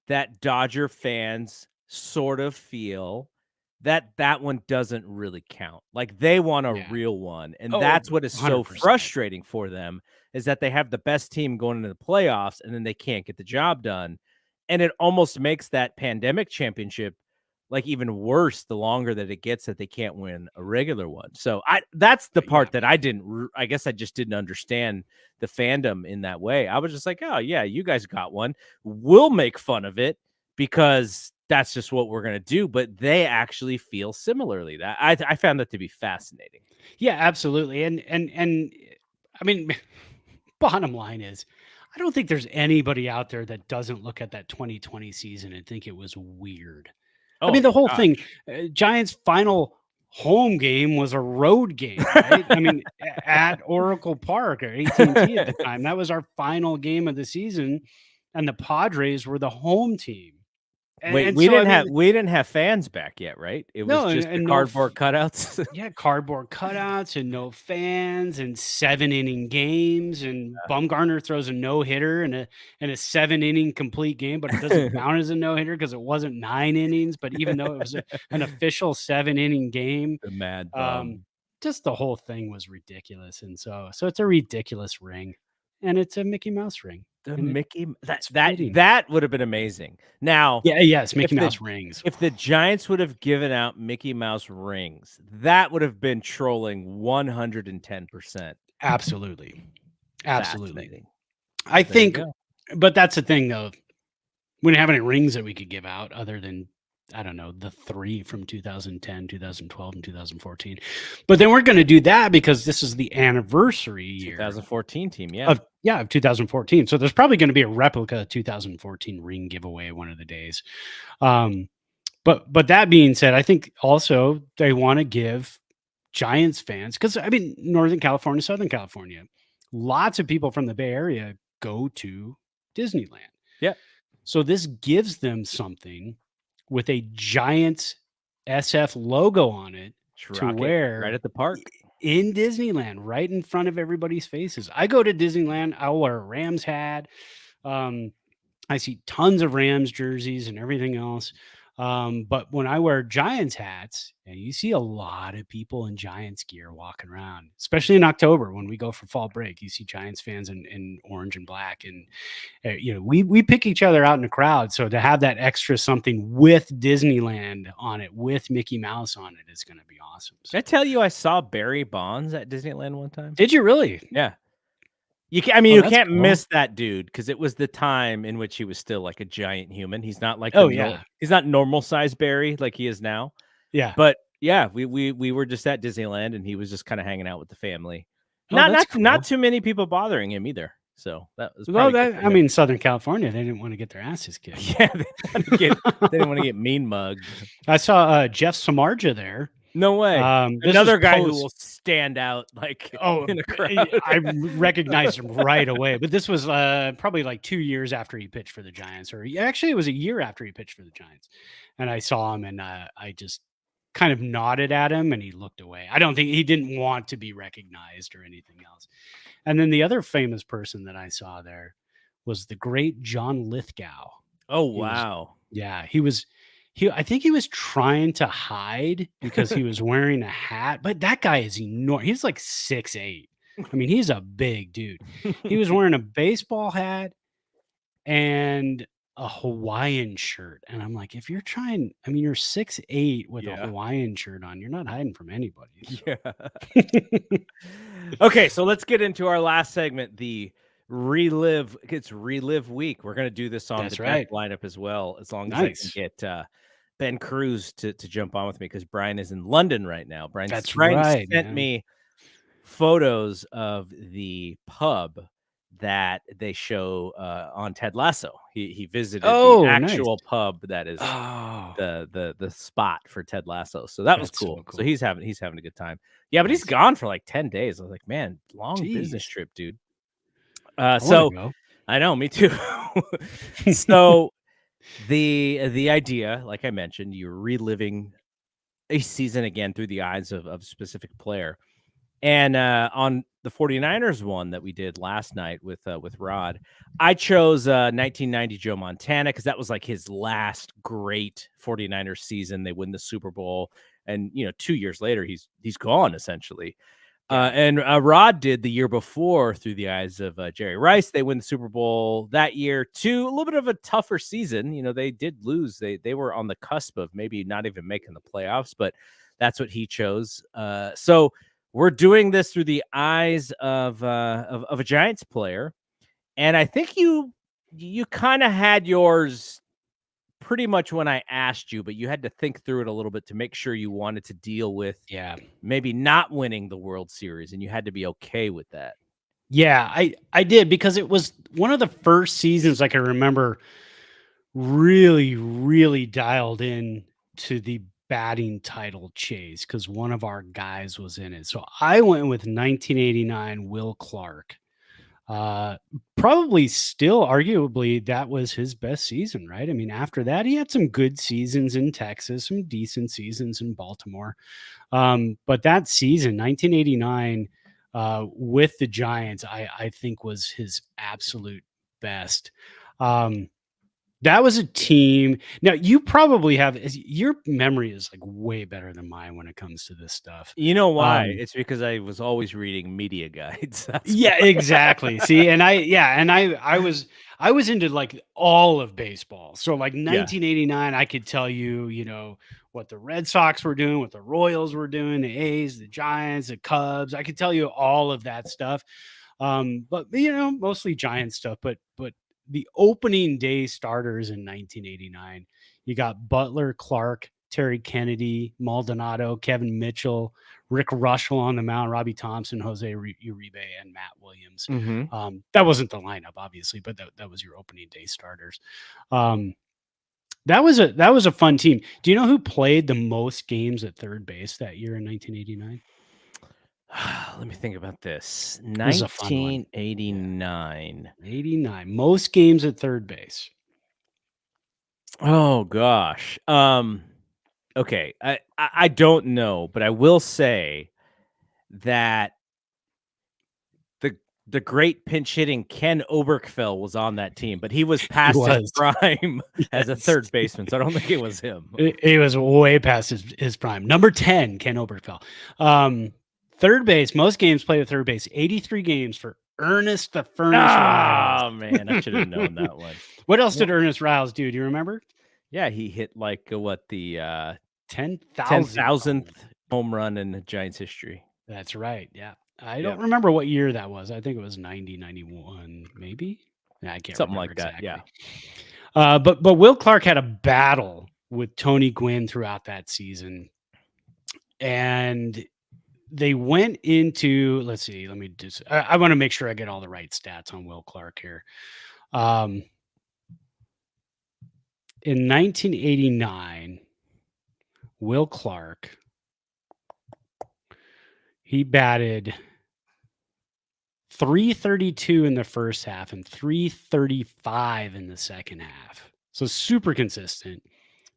that Dodger fans sort of feel that one doesn't really count. Like they want a real one. And that's what is so 100%. frustrating for them is that they have the best team going into the playoffs and then they can't get the job done. And it almost makes that pandemic championship like even worse the longer that it gets that they can't win a regular one. So that's the part that I guess I just didn't understand the fandom in that way. I was just like, oh yeah, you guys got one. We'll make fun of it because that's just what we're going to do. But they actually feel similarly. That I found that to be fascinating. Yeah, absolutely. And I mean, bottom line is, I don't think there's anybody out there that doesn't look at that 2020 season and think it was weird. I mean, the whole thing, Giants' final home game was a road game, right? I mean, at Oracle Park or AT&T at the time. That was our final game of the season, and the Padres were the home team. Wait, we didn't have fans back yet, right? It was just and the cardboard cutouts. Yeah, cardboard cutouts and no fans and 7-inning games, and Bumgarner throws a no-hitter and a 7-inning complete game, but it doesn't count as a no-hitter because it wasn't 9 innings. But even though it was an official 7-inning game, The mad bum. just the whole thing was ridiculous. And so it's a ridiculous ring, and it's a Mickey Mouse ring. The and Mickey that would have been amazing. Now, yes, Mickey Mouse rings. If the Giants would have given out Mickey Mouse rings, that would have been trolling 110%. Absolutely. I think, but that's the thing though. We didn't have any rings that we could give out other than, I don't know, the 3 from 2010, 2012, and 2014. But then we're going to do that because this is the anniversary year. 2014 team, of 2014. So there's probably going to be a replica 2014 ring giveaway one of the days. But that being said, I think also they want to give Giants fans, because I mean, Northern California, Southern California, lots of people from the Bay Area go to Disneyland. Yeah. So this gives them something with a Giants SF logo on it to wear right at the park in Disneyland, right in front of everybody's faces. I go to Disneyland, I'll wear a Rams hat. I see tons of Rams jerseys and everything else. But when I wear Giants hats, and you see a lot of people in Giants gear walking around, especially in October when we go for fall break, you see Giants fans in orange and black. And, we pick each other out in the crowd. So to have that extra something with Disneyland on it, with Mickey Mouse on it, is going to be awesome. Did I tell you I saw Barry Bonds at Disneyland one time? Did you really? Yeah. You can't miss that dude because it was the time in which he was still like a giant human. He's not like he's not normal size Barry like he is now. Yeah, but yeah, we were just at Disneyland and he was just kind of hanging out with the family. Cool. Not too many people bothering him either. So that was I mean, Southern California, they didn't want to get their asses kicked. Yeah, they didn't want to get mean mugged. I saw Jeff Samardzija there. No way. Another guy who will stand out in a crowd. I recognized him right away. But this was probably like 2 years after he pitched for the Giants, or actually it was a year after he pitched for the Giants. And I saw him, and I just kind of nodded at him, and he looked away. I don't think he didn't want to be recognized or anything else. And then the other famous person that I saw there was the great John Lithgow. Oh, wow. I think he was trying to hide because he was wearing a hat, but that guy is enormous. He's like 6'8". I mean, he's a big dude. He was wearing a baseball hat and a Hawaiian shirt. And I'm like, if you're trying, I mean, you're 6'8" with a Hawaiian shirt on, you're not hiding from anybody. So. Yeah. Okay, so let's get into our last segment, the Relive. It's Relive week. We're gonna do this on That's the death right. lineup as well, as long as I can Nice. get Ben Cruz to jump on with me because Brian is in London right now. That's Brian right, sent man. me photos of the pub that they show on Ted Lasso. He visited the Oh, nice. actual pub that is Oh, the spot for Ted Lasso. So that was that's so cool. So cool. he's having a good time. Yeah, but he's Nice. gone for like 10 days. I was like, man, long business Jeez. trip, dude. I want to So go. I know, me too. So the idea, like I mentioned, you're reliving a season again through the eyes of a specific player. And on the 49ers one that we did last night with Rod, I chose 1990 Joe Montana because that was like his last great 49ers season. They win the Super Bowl, and 2 years later he's gone essentially. Yeah. And Rod did the year before through the eyes of Jerry Rice. They win the Super Bowl that year too. A little bit of a tougher season. They did lose. They were on the cusp of maybe not even making the playoffs, but that's what he chose. So we're doing this through the eyes of a Giants player, and I think you kind of had yours pretty much when I asked you, but you had to think through it a little bit to make sure you wanted to deal with Yeah. maybe not winning the World Series, and you had to be okay with that. Yeah, I did because it was one of the first seasons I can remember really dialed in to the batting title chase because one of our guys was in it. So I went with 1989 Will Clark. Uh, Probably still arguably that was his best season, right? I mean, after that, he had some good seasons in Texas, some decent seasons in Baltimore. But that season, 1989, with the Giants, I think was his absolute best. Um, that was a team. Now you probably have your memory is like way better than mine when it comes to this stuff. You know why? Um, It's because I was always reading media guides. That's yeah, exactly. See, and I was into like all of baseball. So like yeah. 1989, I could tell you, what the Red Sox were doing, what the Royals were doing, the A's, the Giants, the Cubs. I could tell you all of that stuff. But mostly Giant stuff. But the opening day starters in 1989, you got Butler, Clark, Terry Kennedy, Maldonado, Kevin Mitchell, Rick Russell on the mound, Robbie Thompson, Jose Uribe, and Matt Williams. Mm-hmm. That wasn't the lineup, obviously, but that was your opening day starters. That was a fun team. Do you know who played the most games at third base that year in 1989? Let me think about this. This is a fun one. 1989. 89. Most games at third base. Oh gosh. Okay. I don't know, but I will say that the great pinch hitting Ken Oberkfell was on that team, but he was past his was. prime as a Yes. third baseman, so I don't think it was him. It was way past his prime. Number 10, Ken Oberkfell. Third base, most games played at third base, 83 games for Ernest the Furnace Riles. Oh man, I should have known that one. What else did Ernest Riles do? Do you remember? Yeah, he hit like what the 10,000th home run in the Giants history. That's right. Yeah. I Yep. don't remember what year that was. I think it was 90, 91, maybe. I can't Something remember like that. exactly. Yeah. But Will Clark had a battle with Tony Gwynn throughout that season. And they went into, let's see, let me just, I want to make sure I get all the right stats on Will Clark here. In 1989, Will Clark, he batted 332 in the first half and 335 in the second half. So super consistent.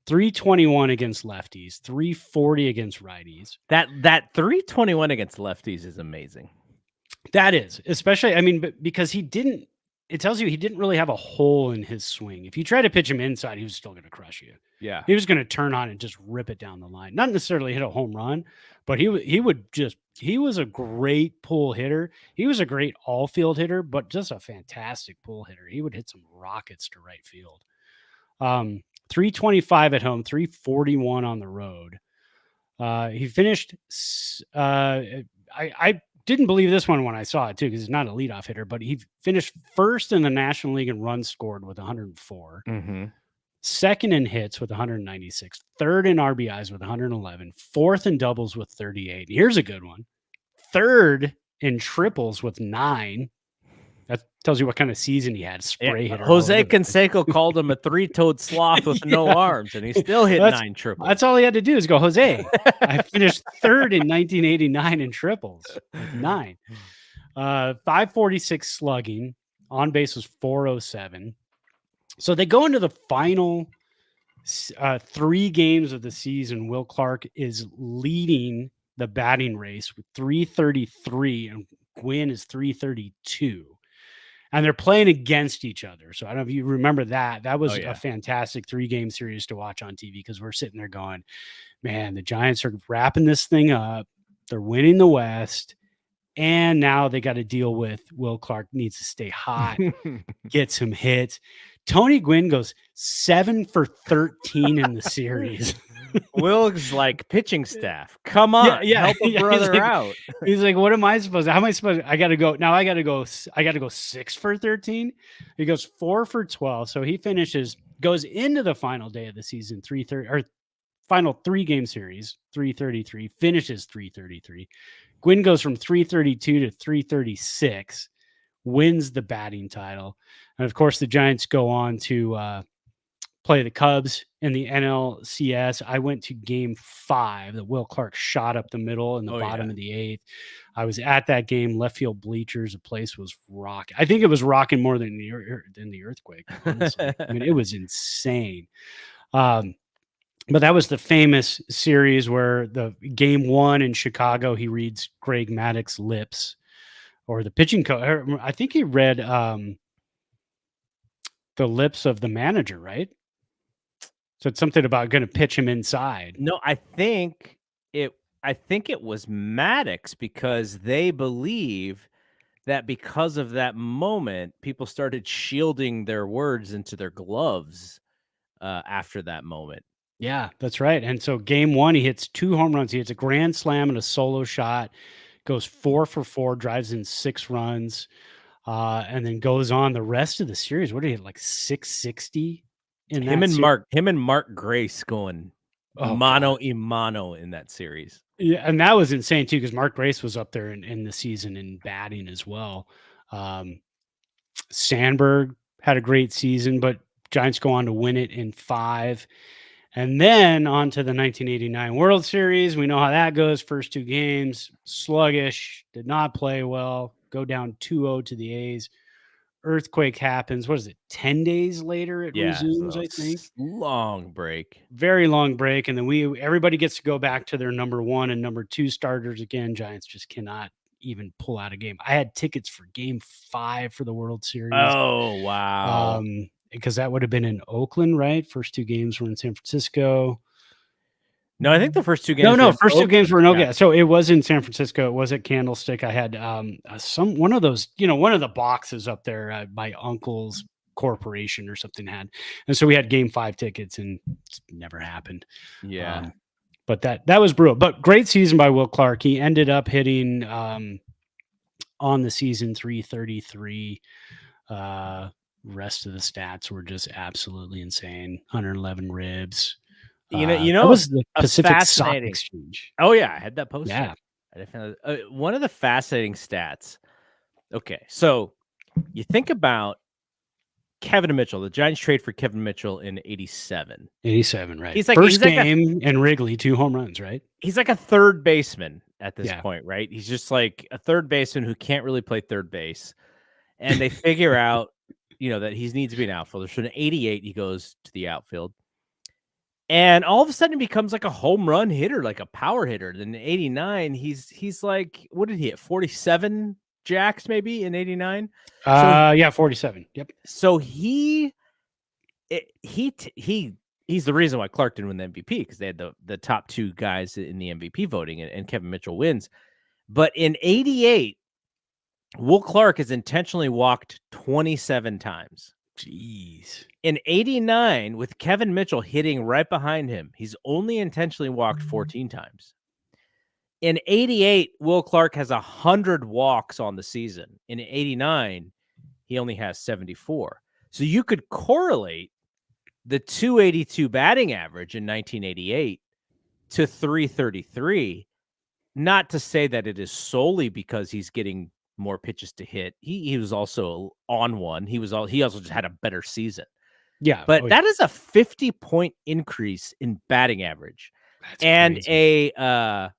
321 against lefties, 340 against righties. That 321 against lefties is amazing. That is, especially, I mean, because it tells you he didn't really have a hole in his swing. If you try to pitch him inside, he was still going to crush you. Yeah. He was going to turn on and just rip it down the line. Not necessarily hit a home run, but he was a great pull hitter. He was a great all field hitter, but just a fantastic pull hitter. He would hit some rockets to right field. 325 at home, 341 on the road. He finished, I didn't believe this one when I saw it too, because he's not a leadoff hitter, but he finished first in the National League in runs scored with 104, second in hits with 196, third in RBIs with 111, fourth in doubles with 38. Here's a good one. Third in triples with 9. That tells you what kind of season he had. Spray hitter. Jose Canseco called him a 3-toed sloth with no arms, and he still hit 9 triples. That's all he had to do is go, Jose, I finished third in 1989 in triples with 9. 546 slugging. On base was 407. So they go into the final 3 games of the season. Will Clark is leading the batting race with 333, and Gwynn is 332. And they're playing against each other. So I don't know if you remember that. That was a fantastic 3-game series to watch on TV, because we're sitting there going, man, the Giants are wrapping this thing up. They're winning the West. And now they got to deal with Will Clark needs to stay hot, get some hits. Tony Gwynn goes 7 for 13 in the series. Will's like, pitching staff, come on, help a brother out. He's like, what am I supposed to? How am I supposed to? I got to go now. I got to go 6 for 13. He goes 4 for 12. So he goes into the final day of the season 330, or final 3-game series 333, finishes 333. Gwynn goes from 332 to 336, wins the batting title, and of course the Giants go on to play the Cubs in the NLCS. I went to game 5. The Will Clark shot up the middle in the bottom of the 8th. I was at that game, left field bleachers. The place was rocking. I think it was rocking more than the earthquake. Honestly. I mean, it was insane. But that was the famous series where the game 1 in Chicago, he reads Greg Maddox's lips, or the pitching coach. I think he read the lips of the manager, right? So it's something about going to pitch him inside. No, I think it was Maddox, because they believe that because of that moment, people started shielding their words into their gloves after that moment. Yeah, that's right. And so game 1, he hits 2 home runs. He hits a grand slam and a solo shot, goes 4 for 4, drives in 6 runs, and then goes on the rest of the series. What did he hit, like 660? Him and Mark Grace going mano a mano in that series. Yeah, and that was insane too, because Mark Grace was up there in the season in batting as well. Sandberg had a great season, but Giants go on to win it in 5. And then on to the 1989 World Series. We know how that goes. First 2 games, sluggish, did not play well, go down 2-0 to the A's. Earthquake happens. What is it? 10 days later it resumes, I think. Long break. Very long break. And then everybody gets to go back to their number 1 and number 2 starters again. Giants just cannot even pull out a game. I had tickets for game 5 for the World Series. Oh, wow. Because that would have been in Oakland, right? First 2 games were in San Francisco. No, I think the first 2 games. No, first 2 games were in Oakland. Yeah. So it was in San Francisco. It was at Candlestick. I had one of those, one of the boxes up there. My uncle's corporation or something had, and so we had game 5 tickets, and it never happened. Yeah, but that was brutal. But great season by Will Clark. He ended up hitting on the season 333. Rest of the stats were just absolutely insane. 111 ribs. That was the Pacific Stock Exchange. Oh yeah, I had that poster. Yeah, I definitely. One of the fascinating stats. Okay, so you think about Kevin Mitchell. The Giants trade for Kevin Mitchell in 87. 87, right? He's like first game in Wrigley, 2 home runs, right? He's like a third baseman at this point, right? He's just like a third baseman who can't really play third base, and they figure out, that he needs to be an outfielder. So in 88, he goes to the outfield. And all of a sudden, he becomes like a home run hitter, like a power hitter. Then in 89, he's like, what did he hit? 47 jacks maybe in 89? 47. Yep. So he's the reason why Clark didn't win the MVP, because they had the top 2 guys in the MVP voting, and Kevin Mitchell wins. But in 88, Will Clark has intentionally walked 27 times. Jeez. In 89, with Kevin Mitchell hitting right behind him, he's only intentionally walked 14 times. In 88, Will Clark has 100 walks on the season. In 89, he only has 74. So you could correlate the 282 batting average in 1988 to 333. Not to say that it is solely because he's getting more pitches to hit. He was also on one. He also just had a better season. Yeah. But that is a 50-point increase in batting average. That's and crazy. a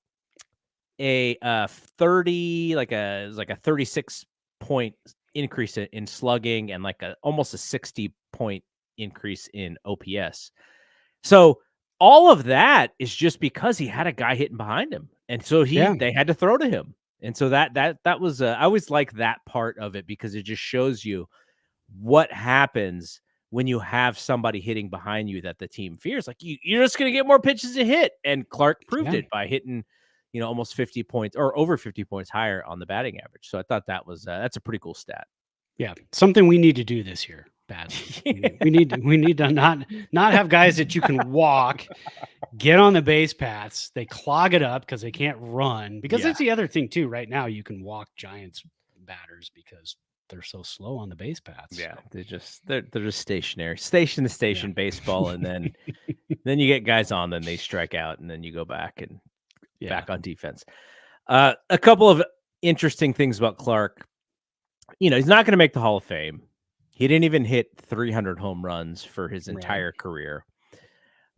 30 like a 36-point increase in slugging, and like almost a 60-point increase in OPS. So all of that is just because he had a guy hitting behind him, and so they had to throw to him. And so that was I always like that part of it, because it just shows you what happens when you have somebody hitting behind you that the team fears. Like, you're just going to get more pitches to hit. And Clark proved it by hitting, almost 50 points or over 50 points higher on the batting average. So I thought that was, that's a pretty cool stat. Yeah. Something we need to do this year badly. we need to not have guys that you can walk, get on the base paths. They clog it up because they can't run, because that's the other thing too. Right now you can walk Giants batters because they're so slow on the base paths. Yeah, they're just stationary, station to station baseball, and then you get guys on, then they strike out, and then you go back and back on defense. A couple of interesting things about Clark. He's not going to make the Hall of Fame. He didn't even hit 300 home runs for his entire career.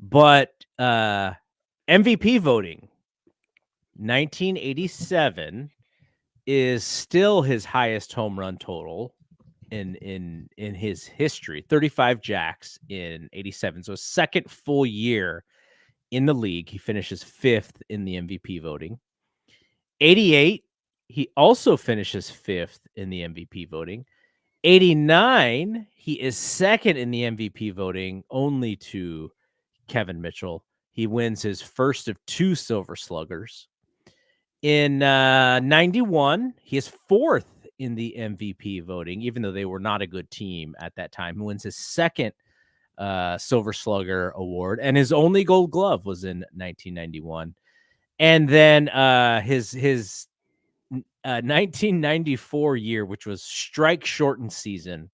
But MVP voting, 1987 is still his highest home run total in his history, 35 jacks in 87. So second full year in the league. He finishes 5th in the MVP voting. 88, he also finishes 5th in the MVP voting. 89, he is 2nd in the MVP voting, only to Kevin Mitchell. He wins his first of 2 Silver Sluggers. In 91, he is 4th in the MVP voting, even though they were not a good team at that time. He wins his 2nd Silver Slugger award, and his only Gold Glove was in 1991. And then his 1994 year, which was strike shortened season,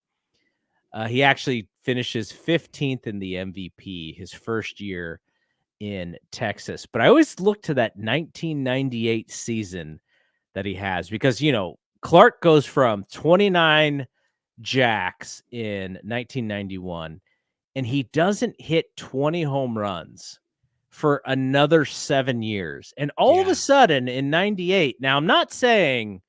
he actually finishes 15th in the MVP his first year in Texas. But I always look to that 1998 season that he has, because Clark goes from 29 jacks in 1991, and he doesn't hit 20 home runs for another 7 years. And all of a sudden in 98, now I'm not saying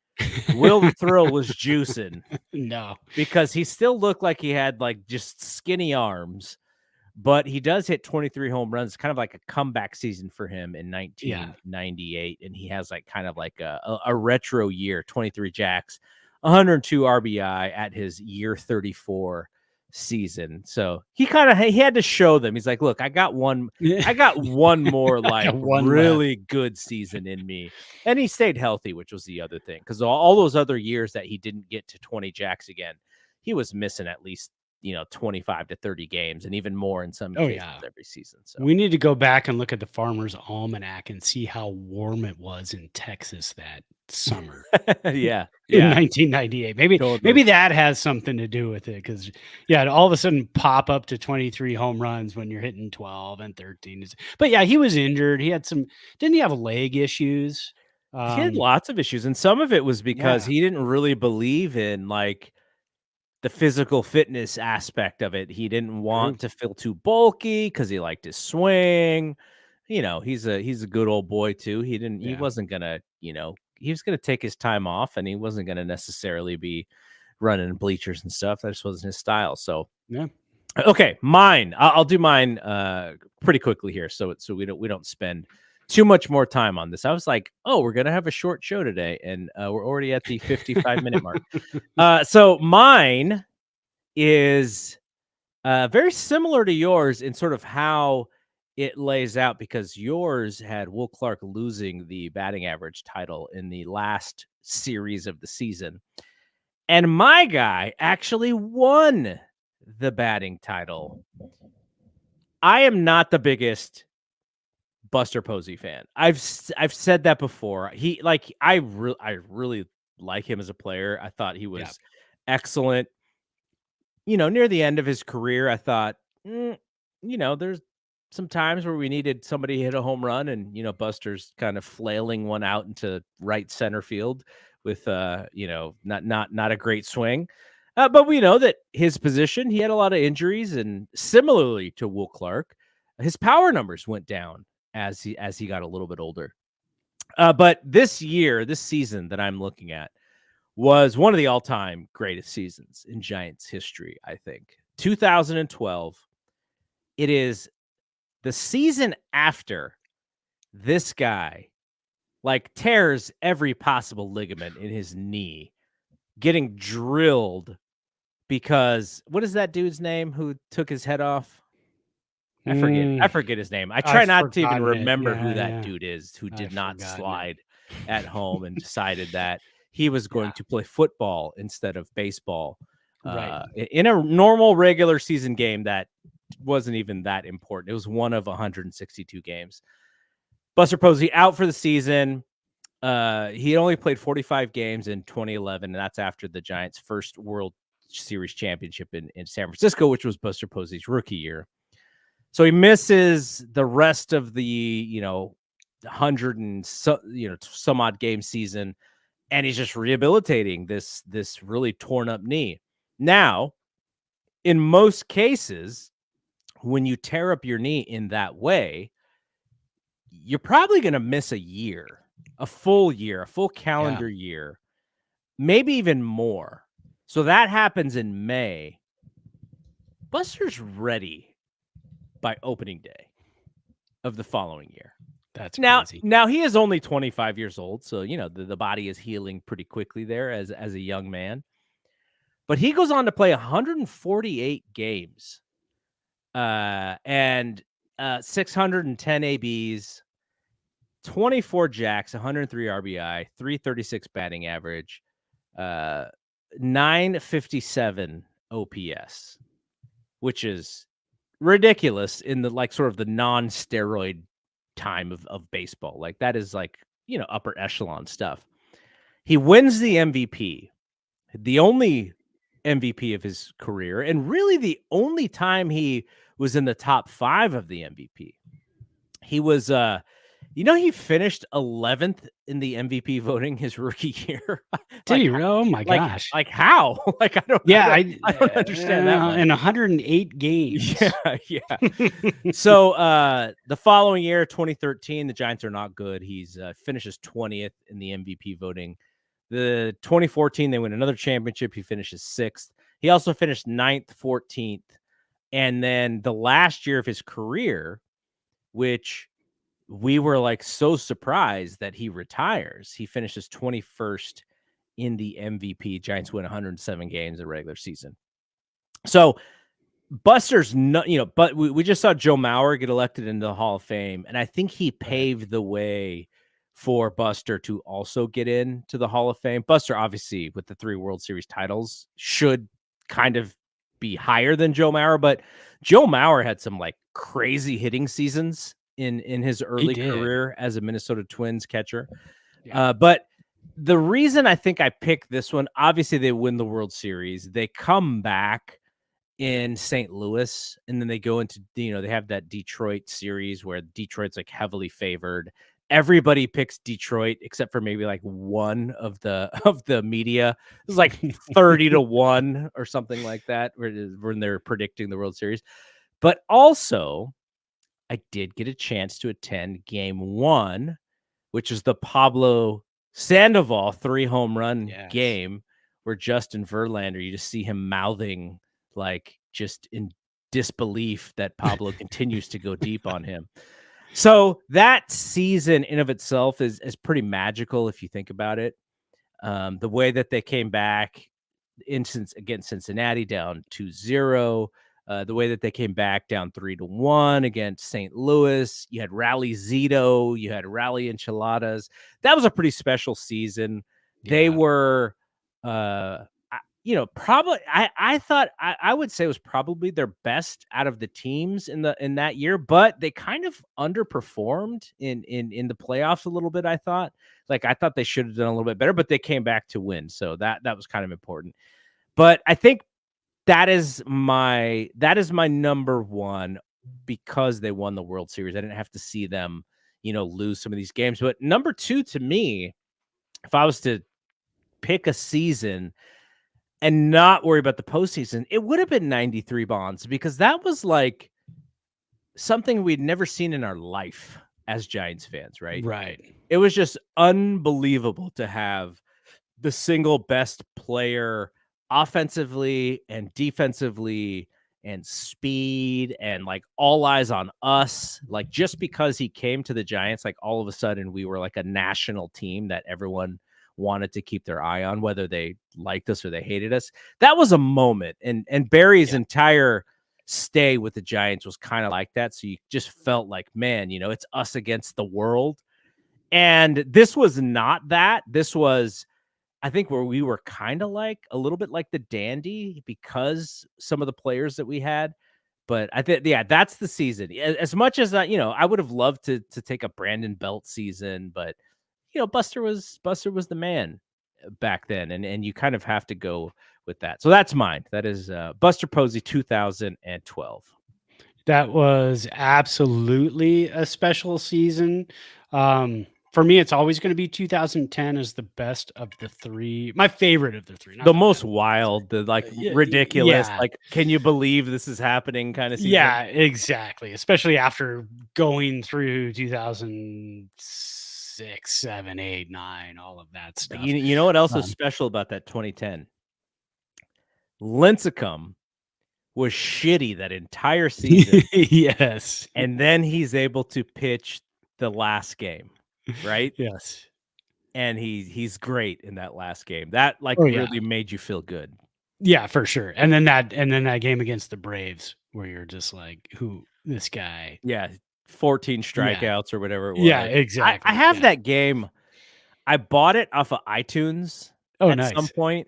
Will the Thrill was juicing. No, because he still looked like he had like just skinny arms, but he does hit 23 home runs, kind of like a comeback season for him in 1998. And he has like kind of like a retro year, 23 jacks, 102 RBI at his year 34 season. So he had to show them. He's like, look, I got one more like really good season in me. And he stayed healthy, which was the other thing, because all those other years that he didn't get to 20 jacks again, he was missing at least 25 to 30 games, and even more in some cases every season. So we need to go back and look at the Farmer's Almanac and see how warm it was in Texas that summer. in 1998. Maybe that has something to do with it, because all of a sudden pop up to 23 home runs when you're hitting 12 and 13. But he was injured. He had didn't he have leg issues? He had lots of issues, and some of it was because he didn't really believe in like the physical fitness aspect of it. He didn't want to feel too bulky because he liked his swing. He's a good old boy too. He wasn't gonna, he was gonna take his time off, and he wasn't gonna necessarily be running bleachers and stuff. That just wasn't his style. So okay, mine. I'll do mine pretty quickly here, so we don't spend too much more time on this. I was like, oh, we're gonna have a short show today, and we're already at the 55-minute mark. So mine is very similar to yours in sort of how it lays out, because yours had Will Clark losing the batting average title in the last series of the season, and my guy actually won the batting title. I am not the biggest Buster Posey fan. I've said that before. I really like him as a player. I thought he was excellent. Near the end of his career, I thought, there's some times where we needed somebody to hit a home run, and Buster's kind of flailing one out into right center field with not a great swing. But we know that his position, he had a lot of injuries, and similarly to Will Clark, his power numbers went down as he got a little bit older. But this season that I'm looking at was one of the all-time greatest seasons in Giants history, I think. 2012. It is the season after this guy tears every possible ligament in his knee, getting drilled because what is that dude's name who took his head off? I forget his name. I try not to even remember who that dude is who did not slide at home and decided that he was going to play football instead of baseball in a normal regular season game that wasn't even that important. It was one of 162 games. Buster Posey out for the season. He only played 45 games in 2011, and that's after the Giants' first World Series championship in San Francisco, which was Buster Posey's rookie year. So he misses the rest of the 100 and some odd game season, and he's just rehabilitating this really torn up knee. Now, in most cases, when you tear up your knee in that way, you're probably going to miss a year, a full calendar year, maybe even more. So that happens in May. Buster's ready by opening day of the following year. That's crazy. Now he is only 25 years old, so the body is healing pretty quickly there as a young man. But he goes on to play 148 games, and 610 ABs, 24 jacks, 103 RBI, 336 batting average, 957 OPS, which is ridiculous in the sort of the non-steroid time of baseball. That is upper echelon stuff. He wins the MVP, the only MVP of his career, and really the only time he was in the top 5 of the MVP. He was he finished 11th in the MVP voting his rookie year. Did he? Oh my gosh! How? I don't understand that one. In 108 games. Yeah. So the following year, 2013, the Giants are not good. He's finishes 20th in the MVP voting. The 2014, they win another championship. He finishes 6th. He also finished 9th, 14th, and then the last year of his career, which we were so surprised that he retires. He finishes 21st in the MVP. Giants win 107 games in the regular season. So Buster's not, but we just saw Joe Mauer get elected into the Hall of Fame, and I think he paved the way for Buster to also get into the Hall of Fame. Buster, obviously, with the 3 World Series titles, should kind of be higher than Joe Mauer, but Joe Mauer had some crazy hitting seasons in his early career as a Minnesota Twins catcher. But the reason I think I picked this one, obviously they win the World Series. They come back in St. Louis, and then they go into, they have that Detroit series where Detroit's heavily favored. Everybody picks Detroit except for maybe one of the media. It was 30-1 or something like that when they're predicting the World Series. But also, I did get a chance to attend game 1, which is the Pablo Sandoval 3 home run game where Justin Verlander, you just see him mouthing just in disbelief that Pablo continues to go deep on him. So that season in of itself is pretty magical if you think about it. The way that they came back against Cincinnati down 2-0, the way that they came back down 3-1 against St. Louis. You had Rally Zito, you had Rally Enchiladas. That was a pretty special season. They were, probably I thought I would say it was probably their best out of the teams in that year, but they kind of underperformed in the playoffs a little bit. I thought they should have done a little bit better, but they came back to win, so that was kind of important. But I think that is my number one because they won the World Series. I didn't have to see them, lose some of these games. But number two to me, if I was to pick a season and not worry about the postseason, it would have been 93 Bonds, because that was like something we'd never seen in our life as Giants fans, right? Right. It was just unbelievable to have the single best player offensively and defensively and speed and like all eyes on us. Like, just because he came to the Giants, like all of a sudden we were like a national team that everyone wanted to keep their eye on, whether they liked us or they hated us. That was a moment. And Barry's entire stay with the Giants was kind of like that. So you just felt like, man, it's us against the world. And this was not that. This was, I think, where we were kind of like a little bit like the dandy because some of the players that we had. But I think, that's the season. As much as I would have loved to take a Brandon Belt season, but Buster was the man back then, and you kind of have to go with that. So that's mine. That is Buster Posey 2012. That was absolutely a special season. For me, it's always going to be 2010 as the best of the three. My favorite of the three. The most wild, the ridiculous, yeah. like, can you believe this is happening kind of season? Yeah, exactly. Especially after going through 2006, 7, 8, 9, all of that stuff. You know what else is special about that 2010? Lincecum was shitty that entire season. Yes. And then he's able to pitch the last game, right? Yes. And he's great in that last game. That really made you feel good. Yeah, for sure. And then that game against the Braves where you're just like, who this guy? Yeah, 14 strikeouts or whatever it was. Yeah, exactly. I have that game. I bought it off of iTunes at some point,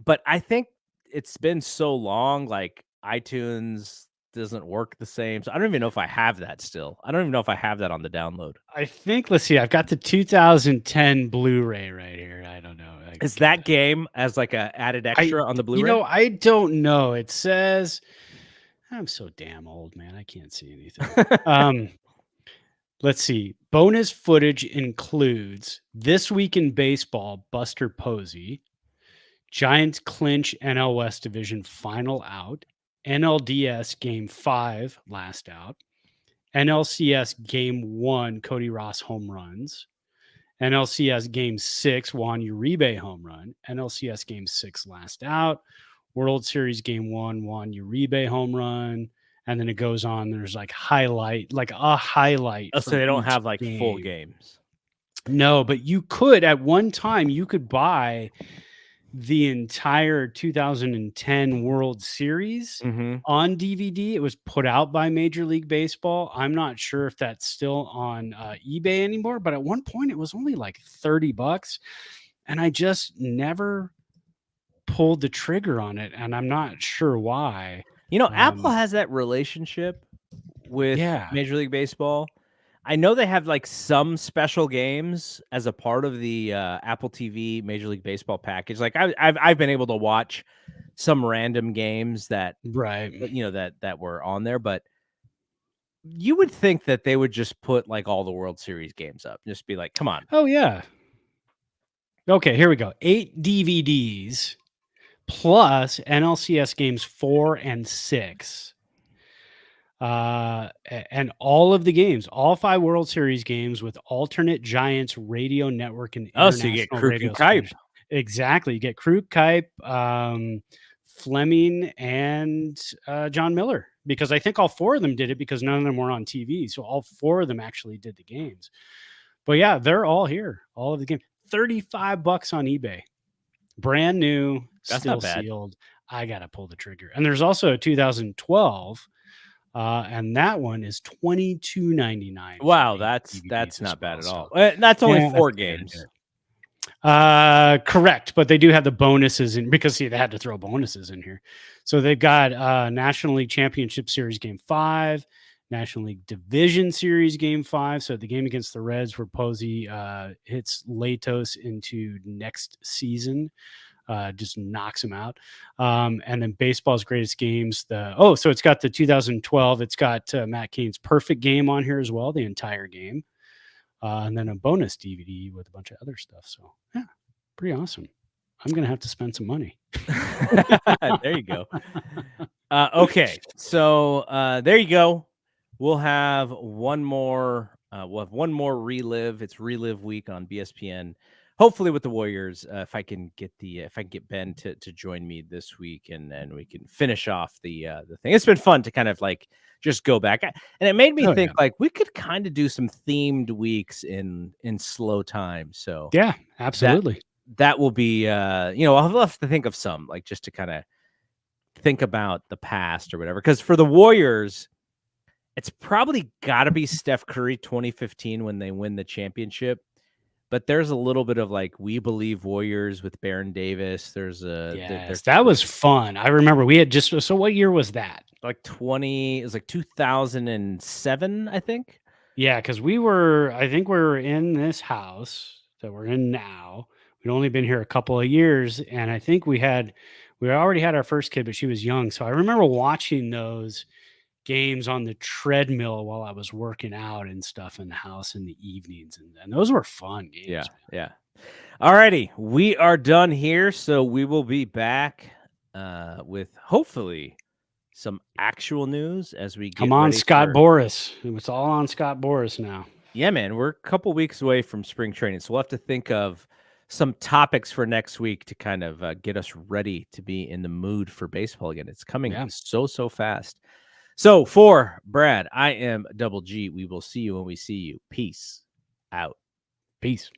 but I think it's been so long, like iTunes doesn't work the same. So I don't even know if I have that still. I don't even know if I have that on the download. I think, let's see, I've got the 2010 Blu-ray right here. I don't know. Is that game as like a added extra on the Blu-ray? I don't know. It says, I'm so damn old, man. I can't see anything. Let's see. Bonus footage includes This Week in Baseball, Buster Posey, Giants clinch NL West Division final out, NLDS Game 5 last out, NLCS Game 1 Cody Ross home runs, NLCS Game 6 Juan Uribe home run, NLCS Game 6 last out, World Series Game 1 Juan Uribe home run, and then it goes on. There's like a highlight. Oh, so they don't have like full games. No, but you could, at one time, you could buy the entire 2010 World Series on DVD. It was put out by Major League Baseball. I'm not sure if that's still on eBay anymore, but at one point it was only like $30, and I just never pulled the trigger on it, and I'm not sure why. Apple has that relationship with Major League Baseball. I know they have like some special games as a part of the Apple TV Major League Baseball package. Like I've been able to watch some random games that that were on there, but you would think that they would just put like all the World Series games up, just be like, come on. Oh yeah. Okay, here we go. 8 DVDs plus NLCS games 4 and 6. And all of the games, all 5 World Series games with alternate Giants radio network and international so you get Kruk and Kipe. Exactly. You get Kruk, Kipe, Fleming, and John Miller, because I think all 4 of them did it because none of them were on TV. So all 4 of them actually did the games. But yeah, they're all here. All of the games. $35 on eBay. Brand new, That's still not bad. sealed. I got to pull the trigger. And there's also a 2012, and that one is $22.99. Wow, that's not bad at all. That's only 4 games. Correct, but they do have the bonuses in because see they had to throw bonuses in here. So they've got National League Championship Series Game 5, National League Division Series Game 5. So the game against the Reds where Posey hits Latos into next season. Just knocks him out. And then baseball's greatest games. So it's got the 2012. It's got Matt Cain's perfect game on here as well, the entire game. And then a bonus DVD with a bunch of other stuff. So yeah, pretty awesome. I'm gonna have to spend some money. There you go. Okay, so there you go. We'll have one more. We'll have one more Relive. It's Relive Week on BSPN. Hopefully with the Warriors. If I can get Ben to join me this week, and then we can finish off the thing. It's been fun to kind of like just go back, and it made me think like we could kind of do some themed weeks in slow time. So yeah, absolutely. That will be I'll have to think of some like just to kind of think about the past or whatever. Because for the Warriors, it's probably got to be Steph Curry 2015 when they win the championship. But there's a little bit of like We Believe Warriors with Baron Davis. There's that was fun. I remember we had so what year was that? Like it was like 2007, I think. Yeah, because we were in this house that we're in now. We'd only been here a couple of years, and I think we already had our first kid, but she was young. So I remember watching those games on the treadmill while I was working out and stuff in the house in the evenings, and those were fun games. Yeah. All righty, we are done here, so we will be back with hopefully some actual news as we get. Come on, Scott Boras. It's all on Scott Boras now. Yeah, man, we're a couple weeks away from spring training, so we'll have to think of some topics for next week to kind of get us ready to be in the mood for baseball again. It's coming so fast. So for Brad, I am Double G. We will see you when we see you. Peace out. Peace.